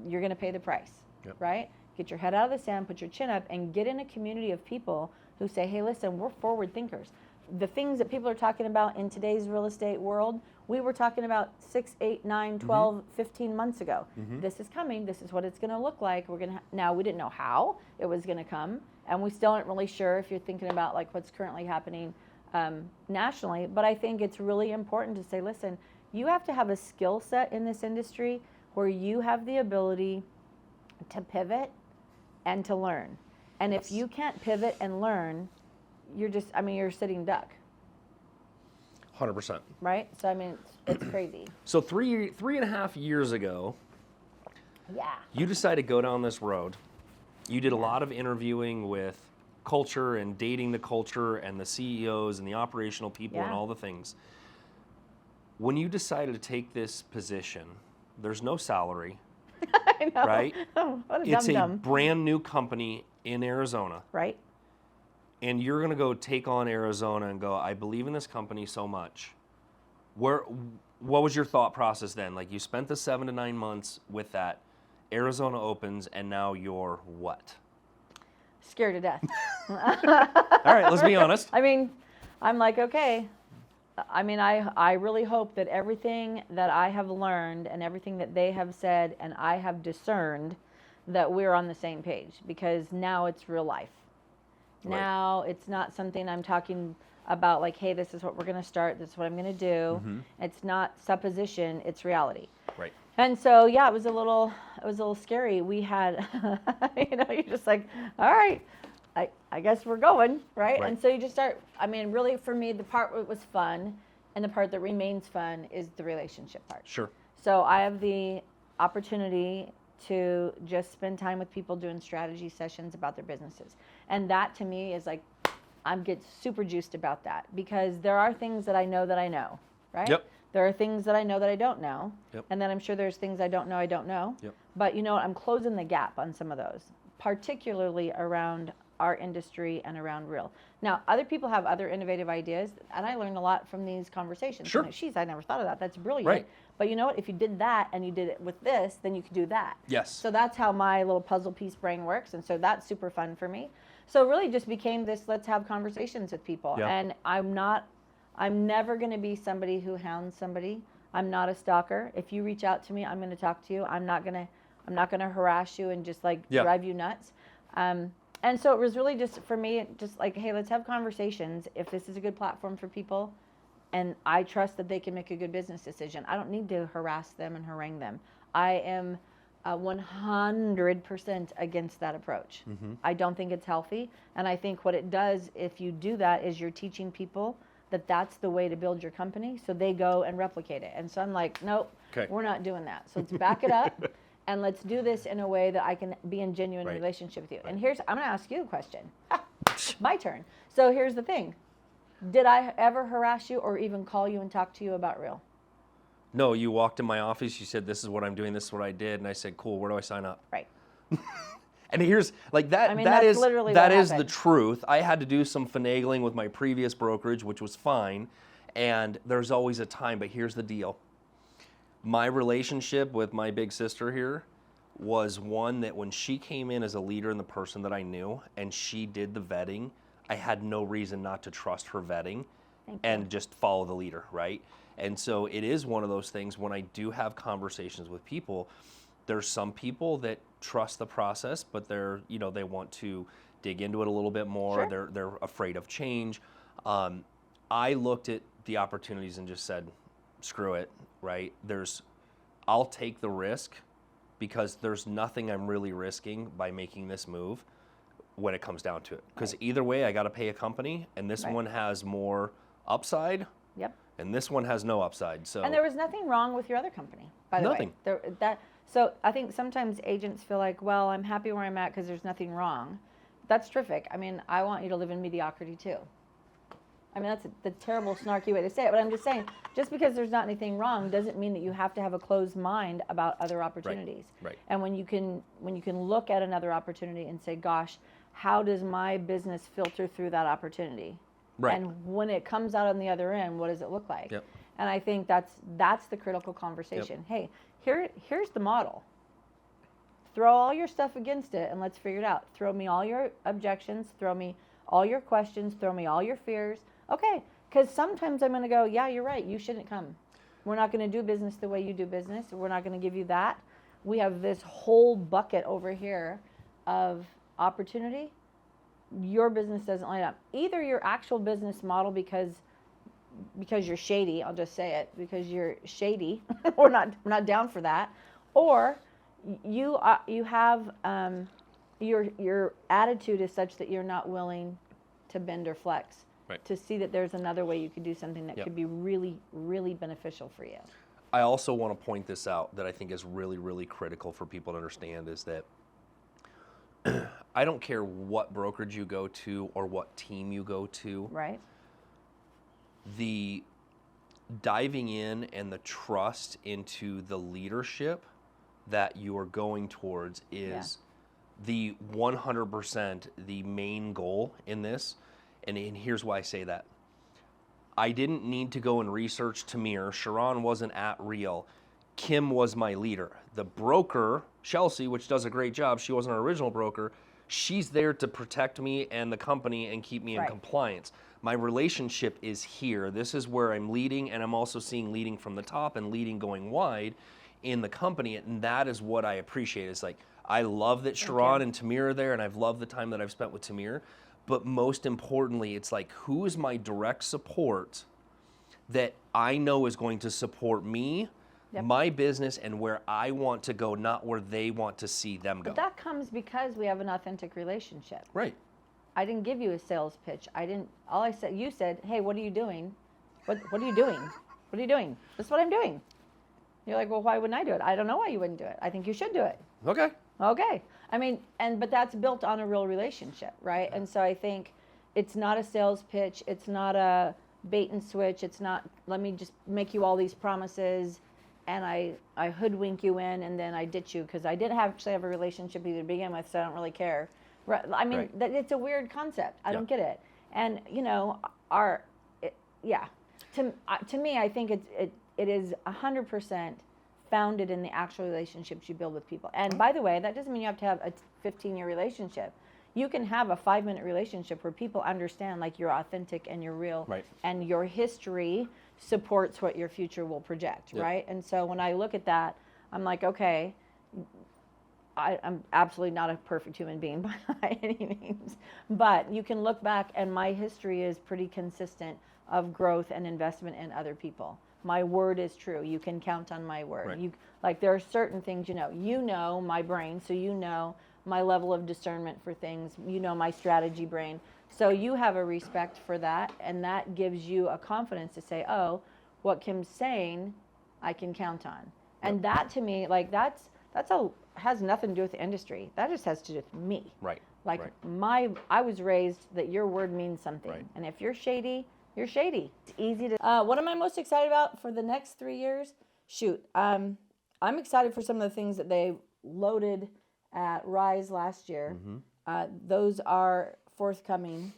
you're going to pay the price, right? Get your head out of the sand, put your chin up, and get in a community of people who say, hey, listen, we're forward thinkers. The things that people are talking about in today's real estate world, we were talking about 6, 8, 9, 12, 15 months ago. This is coming. This is what it's going to look like. Now, we didn't know how it was going to come, and we still aren't really sure if you're thinking about like what's currently happening nationally. But I think it's really important to say, listen, you have to have a skill set in this industry where you have the ability to pivot and to learn. And if you can't pivot and learn, you're a sitting duck. 100%. Right? So, it's crazy. So three and a half years ago, Yeah. you decided to go down this road. You did a lot of interviewing with culture and dating the culture and the CEOs and the operational people and all the things. When you decided to take this position, there's no salary, I know. right? What a It's dum-dum. a brand new company in Arizona. Right? And you're going to go take on Arizona and go, I believe in this company so much. What was your thought process then? Like, you spent the 7 to 9 months with that. Arizona opens, and now you're what? Scared to death. All right, let's be honest. I'm like, okay. I really hope that everything that I have learned and everything that they have said and I have discerned, that we're on the same page, because now it's real life. Right. Now it's not something I'm talking about like, hey, this is what we're going to start. This is what I'm going to do. Mm-hmm. It's not supposition. It's reality. Right. And so, yeah, it was a little scary. We had, you're just like, all right, I guess we're going, right? Right. And so you just start, really for me, the part that was fun and the part that remains fun is the relationship part. Sure. So I have the opportunity to just spend time with people doing strategy sessions about their businesses. And that to me is like, I get super juiced about that, because there are things that I know, right? Yep. There are things that I know that I don't know. Yep. And then I'm sure there's things I don't know. Yep. But you know what? I'm closing the gap on some of those, particularly around our industry and around Real. Now, other people have other innovative ideas, and I learned a lot from these conversations. Sure. I'm like, geez, I never thought of that. That's brilliant. Right. But you know what? If you did that and you did it with this, then you could do that. Yes. So that's how my little puzzle piece brain works. And so that's super fun for me. So it really just became this, let's have conversations with people. Yeah. And I'm never going to be somebody who hounds somebody. I'm not a stalker. If you reach out to me, I'm going to talk to you. I'm not going to harass you and just drive you nuts. And so it was really just, for me, just like, hey, let's have conversations. If this is a good platform for people, and I trust that they can make a good business decision, I don't need to harass them and harangue them. I am 100% against that approach. Mm-hmm. I don't think it's healthy. And I think what it does, if you do that, is you're teaching people that that's the way to build your company. So they go and replicate it. And so I'm like, nope, we're not doing that. So let's back it up. And let's do this in a way that I can be in genuine relationship with you. And I'm going to ask you a question. My turn. So here's the thing. Did I ever harass you or even call you and talk to you about Real? No, you walked in my office, you said, this is what I'm doing, this is what I did. And I said, cool, where do I sign up? Right. And here's like that. That's literally that what is the happened. truth. I had to do some finagling with my previous brokerage, which was fine. And there's always a time, but here's the deal. My relationship with my big sister here was one that when she came in as a leader and the person that I knew, and she did the vetting, I had no reason not to trust her vetting and just follow the leader, right? And so it is one of those things when I do have conversations with people, there's some people that trust the process, but they want to dig into it a little bit more. Sure. They're afraid of change. I looked at the opportunities and just said, screw it, right? I'll take the risk because there's nothing I'm really risking by making this move when it comes down to it. Because either way, I got to pay a company, and this one has more upside. Yep. And this one has no upside. So. And there was nothing wrong with your other company, by the Nothing. way. So I think sometimes agents feel like, well, I'm happy where I'm at because there's nothing wrong. That's terrific. I want you to live in mediocrity too. That's the terrible, snarky way to say it, but I'm just saying, just because there's not anything wrong doesn't mean that you have to have a closed mind about other opportunities. Right. And when you can look at another opportunity and say, gosh, how does my business filter through that opportunity? Right. And when it comes out on the other end, what does it look like? Yep. And I think that's the critical conversation. Yep. Hey, here's the model. Throw all your stuff against it and let's figure it out. Throw me all your objections, throw me all your questions, throw me all your fears. Okay, because sometimes I'm going to go, yeah, you're right, you shouldn't come. We're not going to do business the way you do business. We're not going to give you that. We have this whole bucket over here of opportunity. Your business doesn't line up. Either your actual business model, because you're shady, I'll just say it, because you're shady, we're not down for that, or you have your attitude is such that you're not willing to bend or flex, to see that there's another way you could do something that could be really, really beneficial for you. I also want to point this out that I think is really, really critical for people to understand is that I don't care what brokerage you go to or what team you go to. Right. The diving in and the trust into the leadership that you are going towards is the 100% the main goal in this. And here's why I say that. I didn't need to go and research Tamir. Sharon wasn't at Real. Kim was my leader. The broker, Chelsea, which does a great job, she wasn't our original broker, she's there to protect me and the company and keep me in compliance. My relationship is here. This is where I'm leading, and I'm also seeing leading from the top and leading going wide in the company, and that is what I appreciate. It's like, I love that Sharon and Tamir are there, and I've loved the time that I've spent with Tamir, but most importantly, it's like, who is my direct support that I know is going to support me, my business, and where I want to go, not where they want to see them go. But that comes because we have an authentic relationship. Right. I didn't give you a sales pitch. All I said, you said, hey, what are you doing? What are you doing? What are you doing? This is what I'm doing. You're like, well, why wouldn't I do it? I don't know why you wouldn't do it. I think you should do it. Okay. Okay. I mean, but that's built on a real relationship, right? And so I think it's not a sales pitch. It's not a bait and switch. It's not, let me just make you all these promises and I hoodwink you in and then I ditch you because I didn't actually have a relationship either to begin with, so I don't really care. I mean, it's a weird concept. I don't get it. And, you know, to me, I think it is 100% founded in the actual relationships you build with people. And by the way, that doesn't mean you have to have a 15-year relationship. You can have a 5-minute relationship where people understand like you're authentic and you're real and your history supports what your future will project, right? And so when I look at that, I'm like, okay, I'm absolutely not a perfect human being by any means, but you can look back and my history is pretty consistent of growth and investment in other people. My word is true. You can count on my word. Like there are certain things, you know my brain, so you know my level of discernment for things, you know my strategy brain. So you have a respect for that, and that gives you a confidence to say, oh, what Kim's saying, I can count on. And that to me, like has nothing to do with the industry. That just has to do with me. Right. Like I was raised that your word means something. Right. And if you're shady, you're shady. It's easy to. What am I most excited about for the next 3 years? I'm excited for some of the things that they loaded at Rise last year. Those are forthcoming.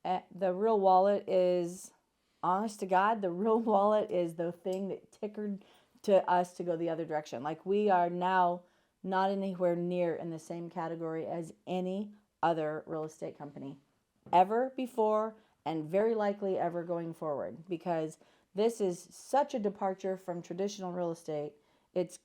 The Real Wallet is, honest to God, the Real Wallet is the thing that tickered to us to go the other direction. Like we are now not anywhere near in the same category as any other real estate company ever before and very likely ever going forward, because this is such a departure from traditional real estate. It's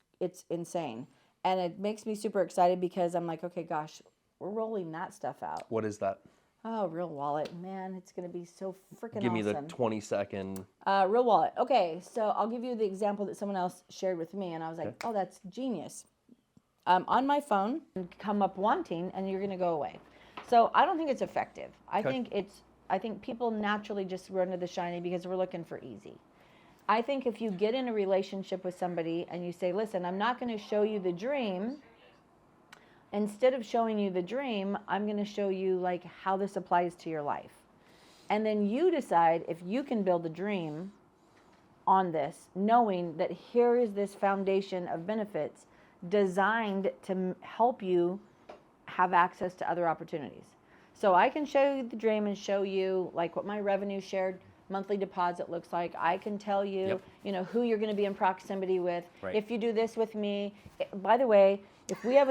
insane. And it makes me super excited because I'm like, okay, gosh, we're rolling that stuff out. What is that? Oh, Real Wallet. Man, it's going to be so freaking awesome. Give me the 20-second. Real Wallet. Okay, so I'll give you the example that someone else shared with me, and I was like, oh, that's genius. On my phone, come up wanting, and you're going to go away. So I don't think it's effective. I think people naturally just run to the shiny because we're looking for easy. I think if you get in a relationship with somebody and you say, listen, I'm not going to show you the dream. Instead of showing you the dream, I'm going to show you like how this applies to your life. And then you decide if you can build a dream on this, knowing that here is this foundation of benefits designed to help you have access to other opportunities. So I can show you the dream and show you like what my revenue shared monthly deposit looks like. I can tell you, who you're going to be in proximity with. Right. If you do this with me, by the way, if we have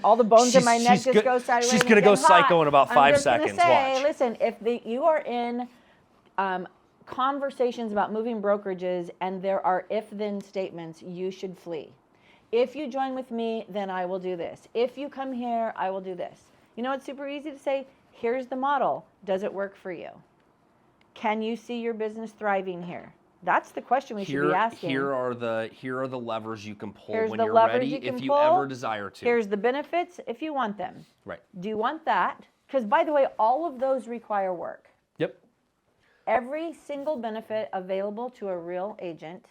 all the bones in my neck just go sideways. She's going to go psycho in about 5 seconds. Watch. Listen, if you are in conversations about moving brokerages and there are if-then statements, you should flee. If you join with me, then I will do this. If you come here, I will do this. You know, it's super easy to say, here's the model. Does it work for you? Can you see your business thriving here? That's the question we should be asking. Here are the levers you can pull Here's when the you're levers ready, you can if you pull. ever desire to. Here's the benefits if you want them. Right. Do you want that? Because, by the way, all of those require work. Yep. Every single benefit available to a real agent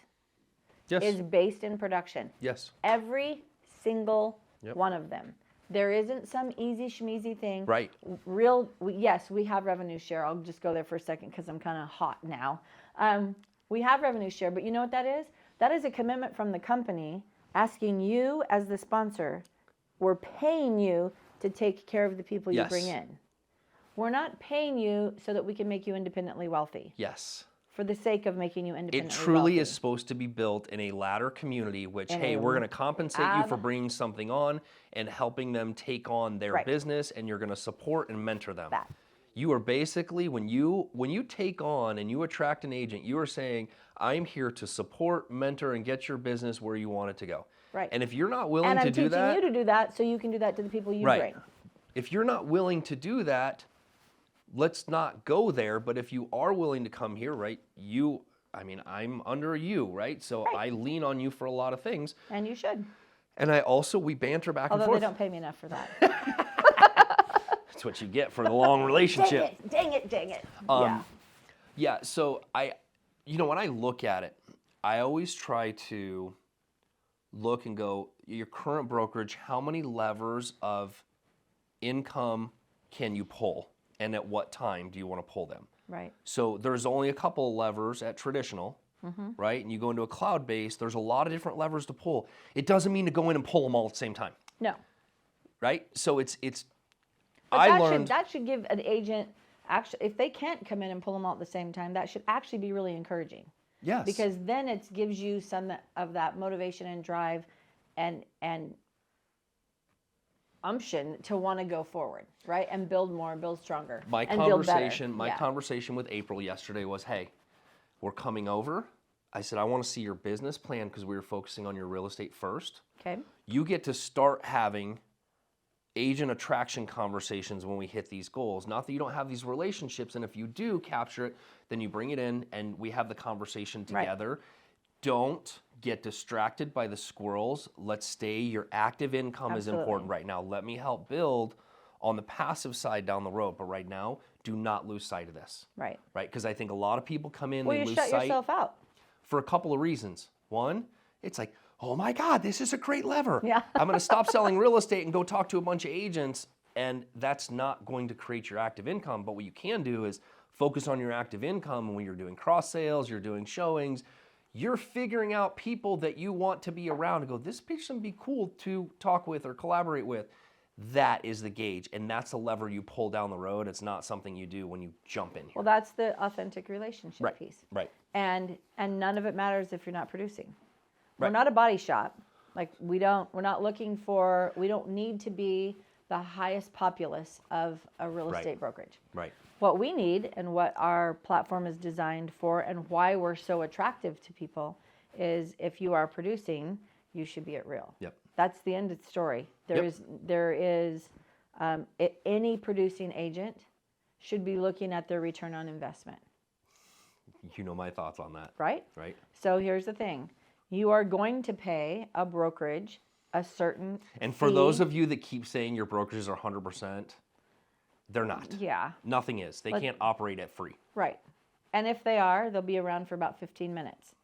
Yes. is based in production. Yes. Every single one of them. There isn't some easy schmeezy thing. Right. Yes, we have revenue share. I'll just go there for a second because I'm kind of hot now. We have revenue share, but you know what that is? That is a commitment from the company asking you as the sponsor, we're paying you to take care of the people you bring in. We're not paying you so that we can make you independently wealthy. Yes. For the sake of making you independently wealthy. It truly wealthy. is supposed to be built in a ladder community, which, hey, we're going to compensate you for bringing something on and helping them take on their business, and you're going to support and mentor them. You are basically, when you take on and you attract an agent, you are saying, I'm here to support, mentor, and get your business where you want it to go. Right. And if you're not willing and to I'm do that. And I'm teaching you to do that so you can do that to the people you bring. If you're not willing to do that, let's not go there. But if you are willing to come here, right, I'm under you, right? So I lean on you for a lot of things. And you should. And we banter back and forth. Although they don't pay me enough for that. That's what you get for the long relationship. Dang it. Yeah, so when I look at it, I always try to look and go, your current brokerage, how many levers of income can you pull? And at what time do you want to pull them? Right. So there's only a couple of levers at traditional, right? And you go into a cloud-based, there's a lot of different levers to pull. It doesn't mean to go in and pull them all at the same time. No. Right? So it's But that should give an agent, actually, if they can't come in and pull them all at the same time, that should actually be really encouraging. Yes. Because then it gives you some of that motivation and drive and umption to want to go forward, right? And build more, build stronger, My conversation with April yesterday was, hey, we're coming over. I said, I want to see your business plan because we were focusing on your real estate first. Okay. You get to start having agent attraction conversations when we hit these goals. Not that you don't have these relationships, and if you do capture it, then you bring it in and we have the conversation together. Right. Don't get distracted by the squirrels. Let's stay. Your active income is important right now. Let me help build on the passive side down the road. But right now, do not lose sight of this. Right. Right? Because I think a lot of people come in, well, they you lose shut sight yourself out for a couple of reasons. One, it's like, oh my God, this is a great lever. Yeah. I'm going to stop selling real estate and go talk to a bunch of agents. And that's not going to create your active income. But what you can do is focus on your active income when you're doing cross sales, you're doing showings, you're figuring out people that you want to be around and go, this person would be cool to talk with or collaborate with. That is the gauge. And that's a lever you pull down the road. It's not something you do when you jump in here. Well, that's the authentic relationship piece. Right. And none of it matters if you're not producing. Right. We're not a body shop. Like we don't need to be the highest populace of a real estate brokerage. Right. What we need and what our platform is designed for and why we're so attractive to people is if you are producing, you should be at Real. Yep. That's the end of the story. There is any producing agent should be looking at their return on investment. You know my thoughts on that. Right? Right. So here's the thing. You are going to pay a brokerage a certain And for fee. those of you that keep saying your brokerages are 100%, they're not. Yeah. Nothing is. They can't operate at free. Right. And if they are, they'll be around for about 15 minutes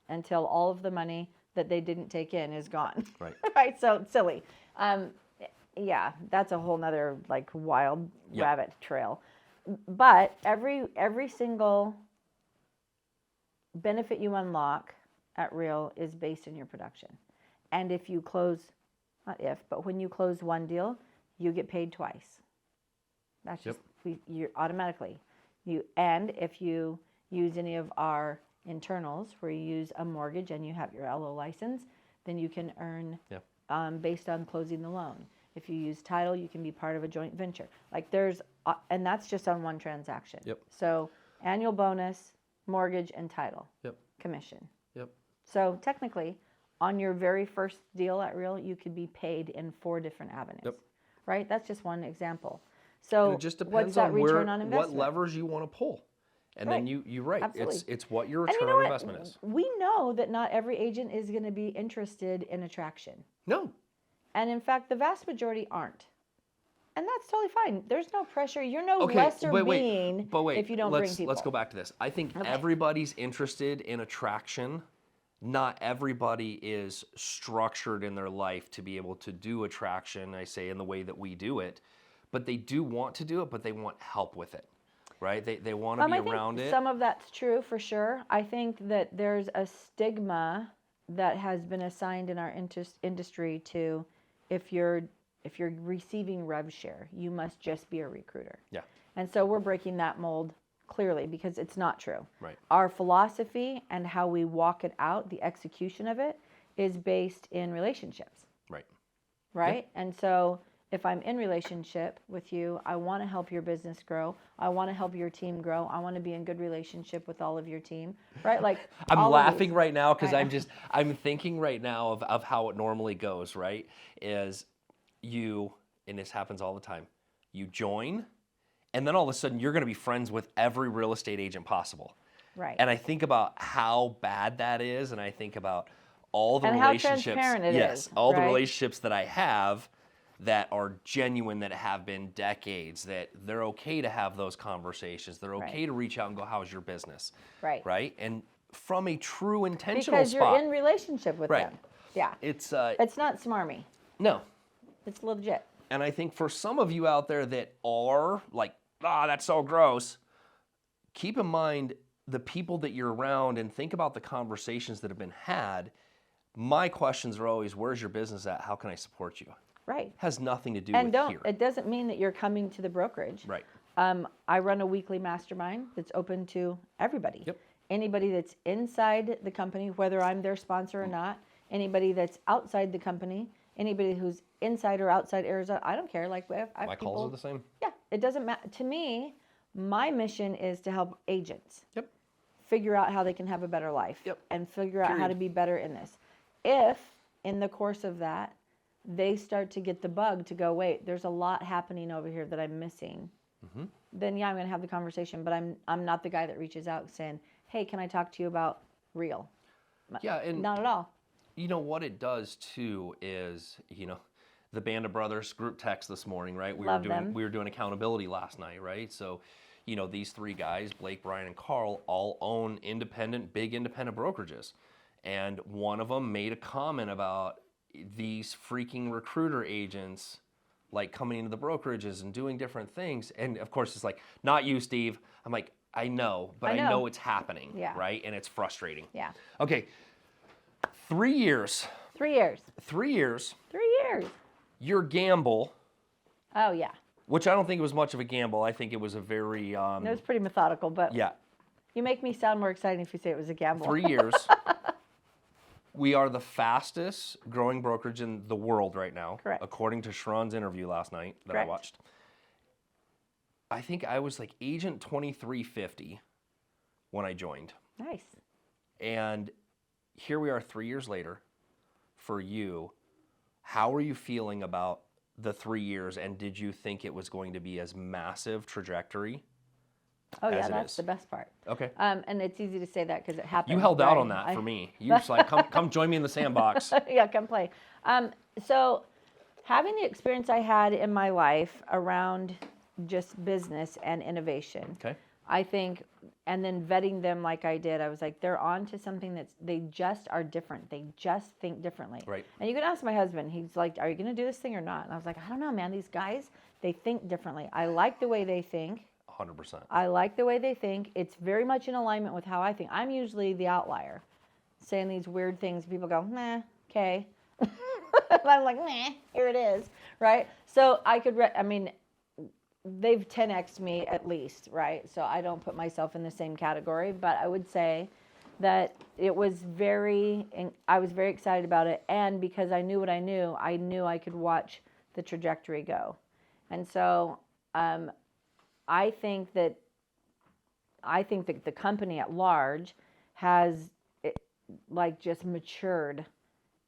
until all of the money that they didn't take in is gone. Right. Right. So it's silly. Yeah, that's a whole nother like wild rabbit trail. But every single benefit you unlock at Real is based in your production. And if you close, not if, but when you close one deal, you get paid twice. That's just you're automatically. And if you use any of our internals where you use a mortgage and you have your LO license, then you can earn based on closing the loan. If you use title, you can be part of a joint venture. Like there's, and that's just on one transaction. Yep. So annual bonus, mortgage, and title. Yep. Commission. Yep. So technically, on your very first deal at Real, you could be paid in 4 different avenues. Yep. Right? That's just one example. So and it just depends what's that on return on investment? what levers you want to pull. And then you're right. Absolutely. It's what your And return you know on what? investment is. We know that not every agent is going to be interested in attraction. No. And in fact, the vast majority aren't. And that's totally fine. There's no pressure. You're no Okay, lesser but being if you don't bring people. Let's go back to this. I think everybody's interested in attraction. Not everybody is structured in their life to be able to do attraction, I say, in the way that we do it. But they do want to do it, but they want help with it, right? They want to be around it. Some of that's true for sure. I think that there's a stigma that has been assigned in our industry to if you're receiving rev share, you must just be a recruiter. Yeah. And so we're breaking that mold clearly because it's not true. Right. Our philosophy and how we walk it out, the execution of it, is based in relationships. Right. Right? Yeah. And so if I'm in relationship with you, I want to help your business grow. I want to help your team grow. I want to be in good relationship with all of your team. Right? Like I'm laughing right now because I'm thinking right now of how it normally goes, right? Is you, and this happens all the time, you join, and then all of a sudden you're going to be friends with every real estate agent possible. Right. And I think about how bad that is, and I think about all the and relationships. How transparent it is, all right? the relationships that I have that are genuine, that have been decades, that they're okay to have those conversations. They're okay to reach out and go, how's your business? Right. Right? And from a true intentional because spot. You're in relationship with them. Yeah. It's not smarmy. No. It's legit. And I think for some of you out there that are like, that's so gross, keep in mind the people that you're around and think about the conversations that have been had. My questions are always, where's your business at? How can I support you? Right. Has nothing to do and with here. It doesn't mean that you're coming to the brokerage. Right. I run a weekly mastermind that's open to everybody. Yep. Anybody that's inside the company, whether I'm their sponsor or not, anybody that's outside the company, anybody who's inside or outside Arizona, I don't care. Like I have My people, calls are the same. Yeah, it doesn't matter. To me, my mission is to help agents Yep. figure out how they can have a better life and figure out how to be better in this. If in the course of that, they start to get the bug to go, wait, there's a lot happening over here that I'm missing. Mm-hmm. Then I'm going to have the conversation, but I'm not the guy that reaches out saying, hey, can I talk to you about Real? Yeah, and not at all. You know what it does too is, the Band of Brothers group text this morning, right? We were doing accountability last night, right? So, these three guys, Blake, Brian, and Carl, all own big independent brokerages. And one of them made a comment about these freaking recruiter agents like coming into the brokerages and doing different things. And of course it's like, not you, Steve. I'm like, I know, but I know it's happening, right? And it's frustrating. Yeah. Okay, 3 years. 3 years. 3 years. 3 years. Your gamble. Oh, yeah. Which I don't think it was much of a gamble. I think it was a very... it was pretty methodical, but yeah. You make me sound more exciting if you say it was a gamble. 3 years. We are the fastest growing brokerage in the world right now. Correct. According to Sharon's interview last night that I watched. I think I was like agent 2350 when I joined. Nice. And here we are 3 years later. For you, how are you feeling about the 3 years, and did you think it was going to be as massive trajectory? Oh yeah, that's the best part. Okay. And it's easy to say that because it happened. You held out on that for me. You was like, come join me in the sandbox. Yeah, come play. So having the experience I had in my life around just business and innovation, okay, I think, and then vetting them like I did, I was like, they're on to something they just are different. They just think differently. Right. And you can ask my husband, he's like, are you going to do this thing or not? And I was like, I don't know, man. These guys, they think differently. I like the way they think. 100%. I like the way they think. It's very much in alignment with how I think. I'm usually the outlier, saying these weird things. People go, nah, okay. And I'm like, nah, here it is, right? So I could, they've 10x'd me at least, right? So I don't put myself in the same category, but I would say that I was very excited about it. And because I knew what I knew I could watch the trajectory go. And so, I think that the company at large has just matured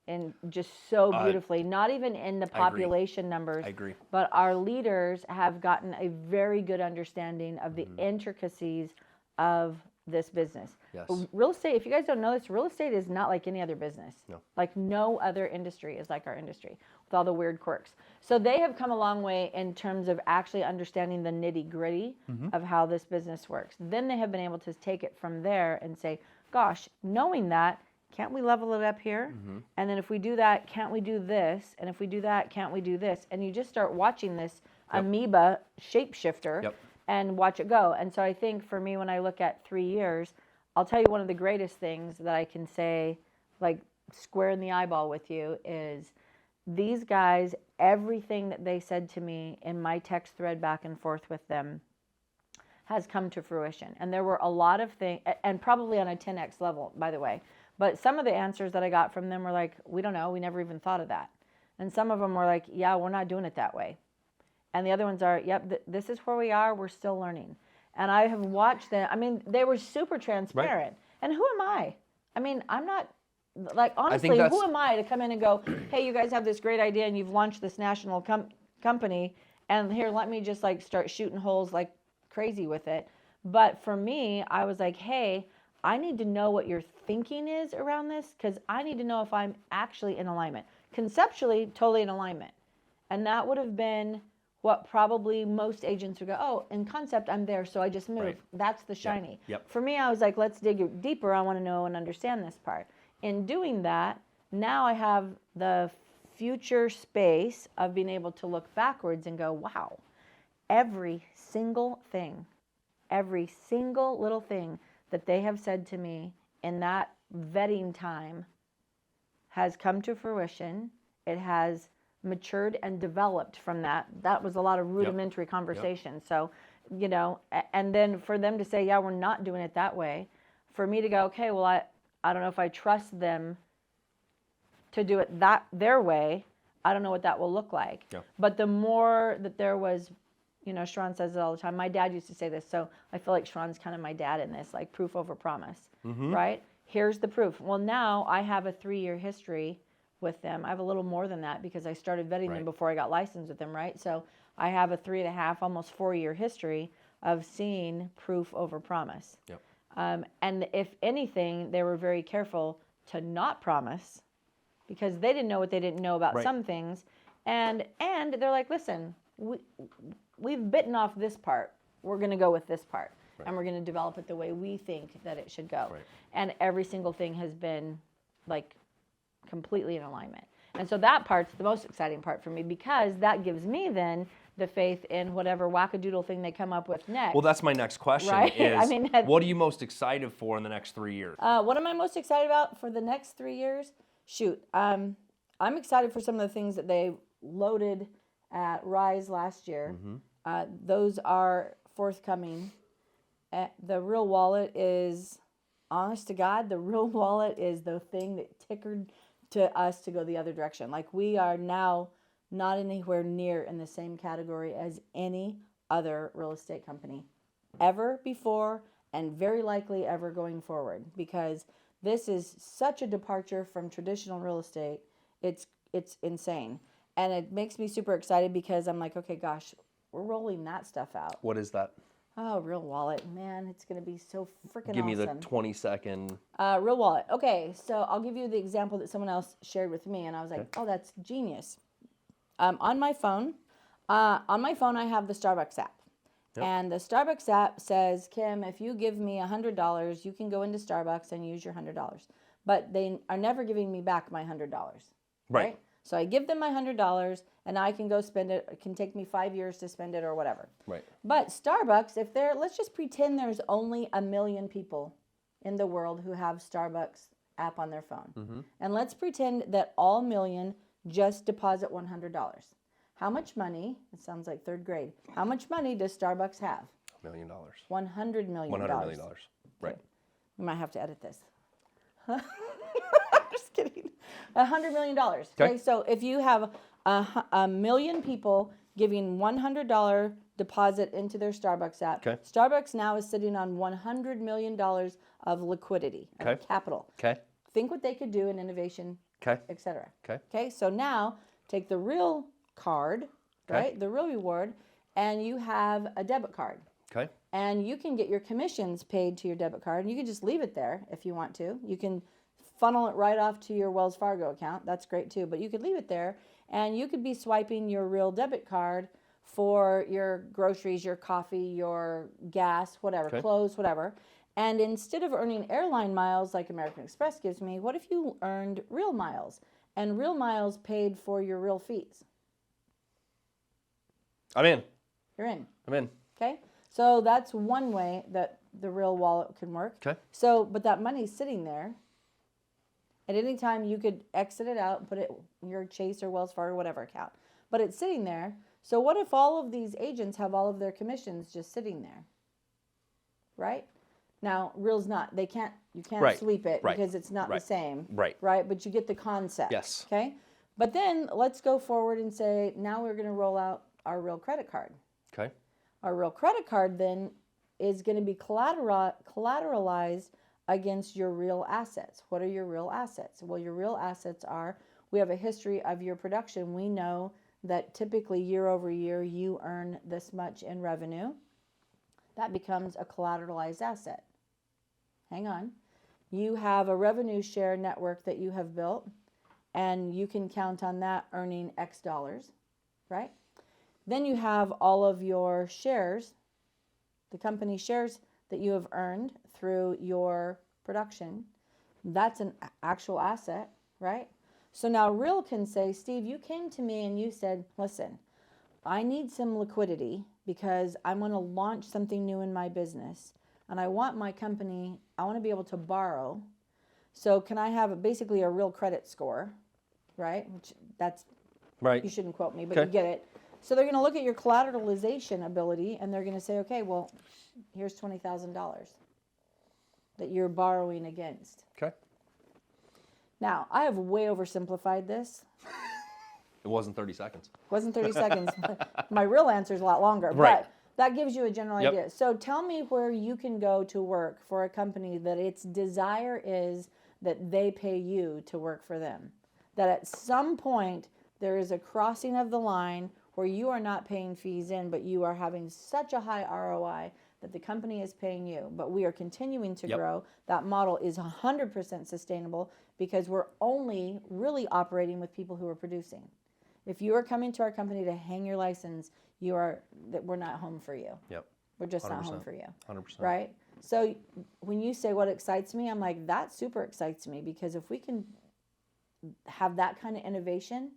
and just so beautifully, not even in the population numbers. I agree. But our leaders have gotten a very good understanding of the intricacies of this business. Yes. Real estate, if you guys don't know this, real estate is not like any other business. No. Like no other industry is like our industry with all the weird quirks. So they have come a long way in terms of actually understanding the nitty gritty of how this business works. Then they have been able to take it from there and say, gosh, knowing that, can't we level it up here? And then if we do that, can't we do this? And if we do that, can't we do this? And you just start watching this amoeba shapeshifter and watch it go. And so I think for me, when I look at 3 years, I'll tell you one of the greatest things that I can say, like square in the eyeball with you, is these guys, everything that they said to me in my text thread back and forth with them has come to fruition. And there were a lot of things, and probably on a 10x level, by the way. But some of the answers that I got from them were like, we don't know, we never even thought of that. And some of them were like, yeah, we're not doing it that way. And the other ones are, yep, this is where we are, we're still learning. And I have watched them, I mean, they were super transparent. Right. And who am I? I mean, I'm not, like, honestly, who am I to come in and go, hey, you guys have this great idea and you've launched this national company, and here, let me just like start shooting holes like crazy with it. But for me, I was like, hey, I need to know what your thinking is around this, because I need to know if I'm actually in alignment. Conceptually, totally in alignment. And that would have been what probably most agents would go, oh, in concept, I'm there, so I just move. Right. That's the shiny. Yep. For me, I was like, let's dig deeper. I want to know and understand this part. In doing that, now I have the future space of being able to look backwards and go, wow, every single little thing that they have said to me in that vetting time has come to fruition. It has matured and developed from that. That was a lot of rudimentary conversation. So, you know, and then for them to say, yeah, we're not doing it that way. For me to go, okay, well, I don't know if I trust them to do it their way. I don't know what that will look like. Yeah. But the more that there was, you know, Sharon says it all the time. My dad used to say this, so I feel like Sharon's kind of my dad in this, like proof over promise, right? Here's the proof. Well, now I have a 3-year history with them. I have a little more than that because I started vetting them before I got licensed with them, right? So I have a 3.5, almost 4-year history of seeing proof over promise. Yep. And if anything, they were very careful to not promise because they didn't know what they didn't know about some things. And they're like, listen, we've bitten off this part. We're going to go with this part. Right. And we're going to develop it the way we think that it should go. Right. And every single thing has been like completely in alignment. And so that part's the most exciting part for me because that gives me then the faith in whatever wackadoodle thing they come up with next. Well, that's my next question is, I mean, what are you most excited for in the next 3 years? What am I most excited about for the next 3 years? Shoot, I'm excited for some of the things that they loaded at Rise last year. Those are forthcoming. The Real Wallet is, honest to God, the Real Wallet is the thing that tickered to us to go the other direction. Like we are now not anywhere near in the same category as any other real estate company ever before and very likely ever going forward because this is such a departure from traditional real estate. It's insane. And it makes me super excited because I'm like, okay, gosh, we're rolling that stuff out. What is that? Oh, Real Wallet. Man, it's going to be so freaking awesome. Give me the 20-second. Real Wallet. Okay, so I'll give you the example that someone else shared with me, and I was like, oh, that's genius. On my phone, I have the Starbucks app. Yep. And the Starbucks app says, Kim, if you give me $100, you can go into Starbucks and use your $100. But they are never giving me back my $100. Right? So I give them my $100 and I can go spend it. It can take me 5 years to spend it or whatever. Right. But Starbucks, let's just pretend there's only 1 million people in the world who have Starbucks app on their phone. And let's pretend that all million just deposit $100. How much money, it sounds like third grade, how much money does Starbucks have? $1 million. $100 million. $100 million. Right. Okay. We might have to edit this. Just kidding. $100 million. Okay. So if you have a million people giving $100 deposit into their Starbucks app, Starbucks now is sitting on $100 million of liquidity, of capital. Think what they could do in innovation, et cetera. Okay. So now take the real card, right? The real reward, and you have a debit card. Okay. And you can get your commissions paid to your debit card, and you can just leave it there if you want to. You can funnel it right off to your Wells Fargo account. That's great too. But you could leave it there, and you could be swiping your real debit card for your groceries, your coffee, your gas, whatever, clothes, whatever. And instead of earning airline miles like American Express gives me, what if you earned real miles? And real miles paid for your real fees. I'm in. You're in. I'm in. Okay? So that's one way that the real wallet can work. Okay. So, but that money's sitting there. At any time, you could exit it out and put it in your Chase or Wells Fargo, whatever account. But it's sitting there. So what if all of these agents have all of their commissions just sitting there? Right? Now, Real's not. You can't sweep it because it's not the same. Right. Right? But you get the concept. Yes. Okay? But then let's go forward and say, now we're going to roll out our Real credit card. Okay. Our Real credit card then is going to be collateralized against your real assets. What are your real assets? Well, your real assets are, we have a history of your production. We know that typically year over year you earn this much in revenue. That becomes a collateralized asset. Hang on. You have a revenue share network that you have built, and you can count on that earning X dollars, right? Then you have all of your shares, the company shares that you have earned through your production. That's an actual asset, right? So now Real can say, Steve, you came to me and you said, listen, I need some liquidity because I want to launch something new in my business. And I want my company, I want to be able to borrow. So can I have basically a real credit score, right? Which that's, right. You shouldn't quote me, but you get it. So they're going to look at your collateralization ability and they're going to say, okay, well, here's $20,000 that you're borrowing against. Okay. Now, I have way oversimplified this. It wasn't 30 seconds. It wasn't 30 seconds. My real answer is a lot longer. Right. But that gives you a general idea. So tell me where you can go to work for a company that its desire is that they pay you to work for them. That at some point there is a crossing of the line where you are not paying fees in, but you are having such a high ROI that the company is paying you. But we are continuing to grow. That model is 100% sustainable because we're only really operating with people who are producing. If you are coming to our company to hang your license, we're not home for you. Yep. We're just 100%. not home for you. 100%. Right? So when you say what excites me, I'm like, that super excites me because if we can have that kind of innovation,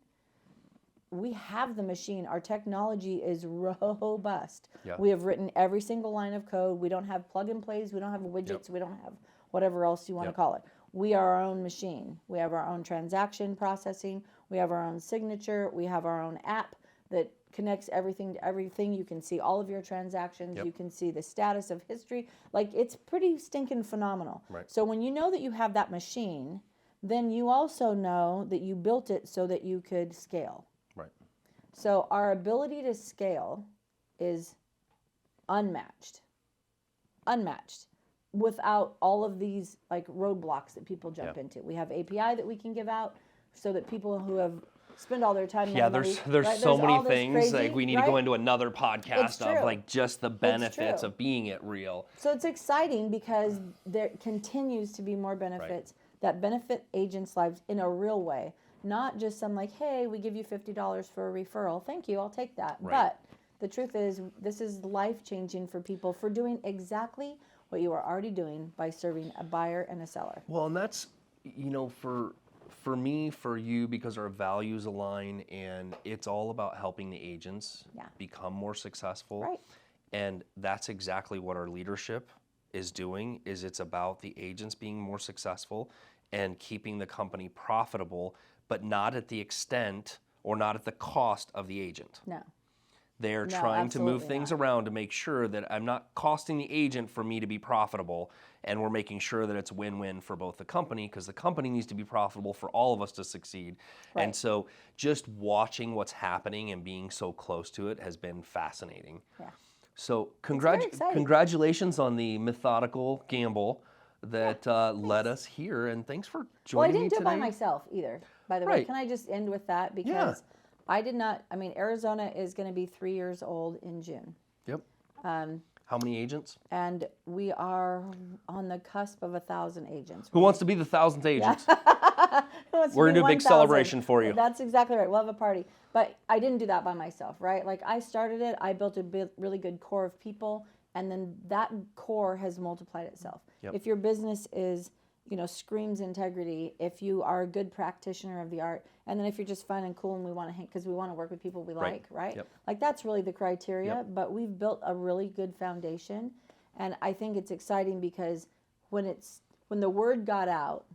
we have the machine. Our technology is robust. Yeah. We have written every single line of code. We don't have plug and plays. We don't have widgets. We don't have whatever else you want to call it. We are our own machine. We have our own transaction processing. We have our own signature. We have our own app that connects everything to everything. You can see all of your transactions. You can see the status of history. Like, it's pretty stinking phenomenal. Right. So when you know that you have that machine, then you also know that you built it so that you could scale. Right. So our ability to scale is unmatched without all of these like roadblocks that people jump into. We have API that we can give out so that people who have spent all their time. There's so many things crazy, like we need to go into another podcast of like just the benefits of being at Real. So it's exciting because there continues to be more benefits that benefit agents' lives in a real way. Not just some like, hey, we give you $50 for a referral. Thank you, I'll take that. Right. But the truth is, this is life-changing for people for doing exactly what you are already doing by serving a buyer and a seller. Well, and that's, for me, for you, because our values align, and it's all about helping the agents become more successful. Right. And that's exactly what our leadership is doing, is it's about the agents being more successful and keeping the company profitable, but not at the extent or not at the cost of the agent. No. They're trying to move things around to make sure that I'm not costing the agent for me to be profitable, and we're making sure that it's win-win for both the company, because the company needs to be profitable for all of us to succeed. Right. And so just watching what's happening and being so close to it has been fascinating. Yeah. So congratulations on the methodical gamble that led us here, and thanks for joining me today. Well, I didn't do it by myself either, by the way. Can I just end with that? Because I did not, Arizona is going to be 3 years old in June. Yep. How many agents? And we are on the cusp of 1,000 agents. Who wants to be the 1,000th agent? Wants to We're be going to do a big 1,000. celebration for you. That's exactly right. We'll have a party. But I didn't do that by myself, right? Like I started it, I built a really good core of people, and then that core has multiplied itself. Yep. If your business is, screams integrity, if you are a good practitioner of the art, and then if you're just fun and cool and we want to hang, because we want to work with people we like, right? Yep. Like that's really the criteria, Yep. but we've built a really good foundation. And I think it's exciting because when the word got out,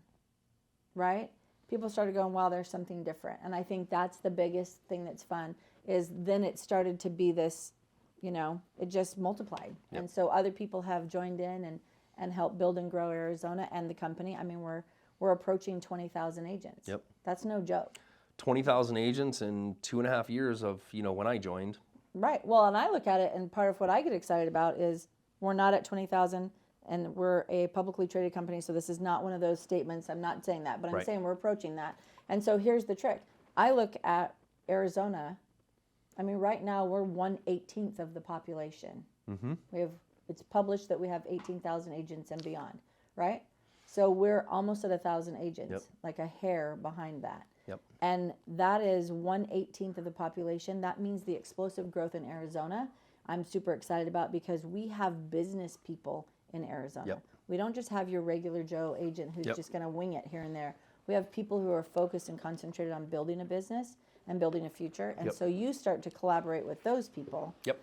right? People started going, wow, there's something different. And I think that's the biggest thing that's fun is then it started to be this, it just multiplied. Yep. And so other people have joined in and helped build and grow Arizona and the company. I mean, we're approaching 20,000 agents. Yep. That's no joke. 20,000 agents in 2.5 years of, when I joined. Right. Well, and I look at it, and part of what I get excited about is we're not at 20,000, and we're a publicly traded company, so this is not one of those statements. I'm not saying that, but I'm saying we're approaching that. And so here's the trick. I look at Arizona. I mean, right now we're 1/18 of the population. Mm-hmm. It's published that we have 18,000 agents and beyond, right? So we're almost at 1,000 agents, like a hair behind that. Yep. And that is 1/18 of the population. That means the explosive growth in Arizona, I'm super excited about because we have business people in Arizona. Yep. We don't just have your regular Joe agent who's just going to wing it here and there. We have people who are focused and concentrated on building a business and building a future. And so you start to collaborate with those people. Yep.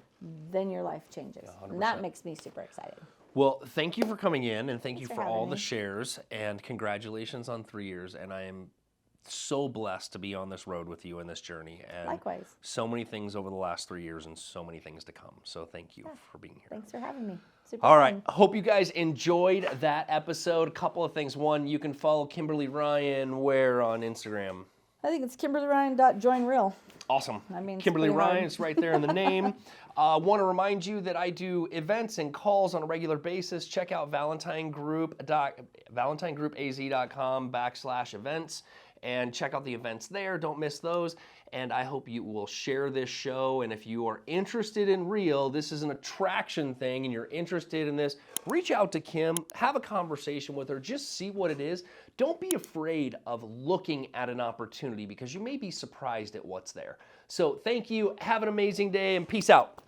Then your life changes. Yeah, and that makes me super excited. Well, thank you for coming in, and thank you for for all having the me. shares, and congratulations on 3 years. And I am so blessed to be on this road with you in this journey. And Likewise. so many things over the last 3 years and so many things to come. So thank you for being here. Thanks for having me. Super All right. fun. Hope you guys enjoyed that episode. Couple of things. One, you can follow Kimberly Ryan where on Instagram? I think it's KimberlyRyan.joinreal. Awesome. I mean, it's Kimberly pretty Ryan, hard. it's right there in the name. Want to remind you that I do events and calls on a regular basis. Check out ValentineGroupAZ.com/events and check out the events there. Don't miss those. And I hope you will share this show. And if you are interested in Real, this is an attraction thing, and you're interested in this, reach out to Kim, have a conversation with her, just see what it is. Don't be afraid of looking at an opportunity because you may be surprised at what's there. So thank you. Have an amazing day and peace out.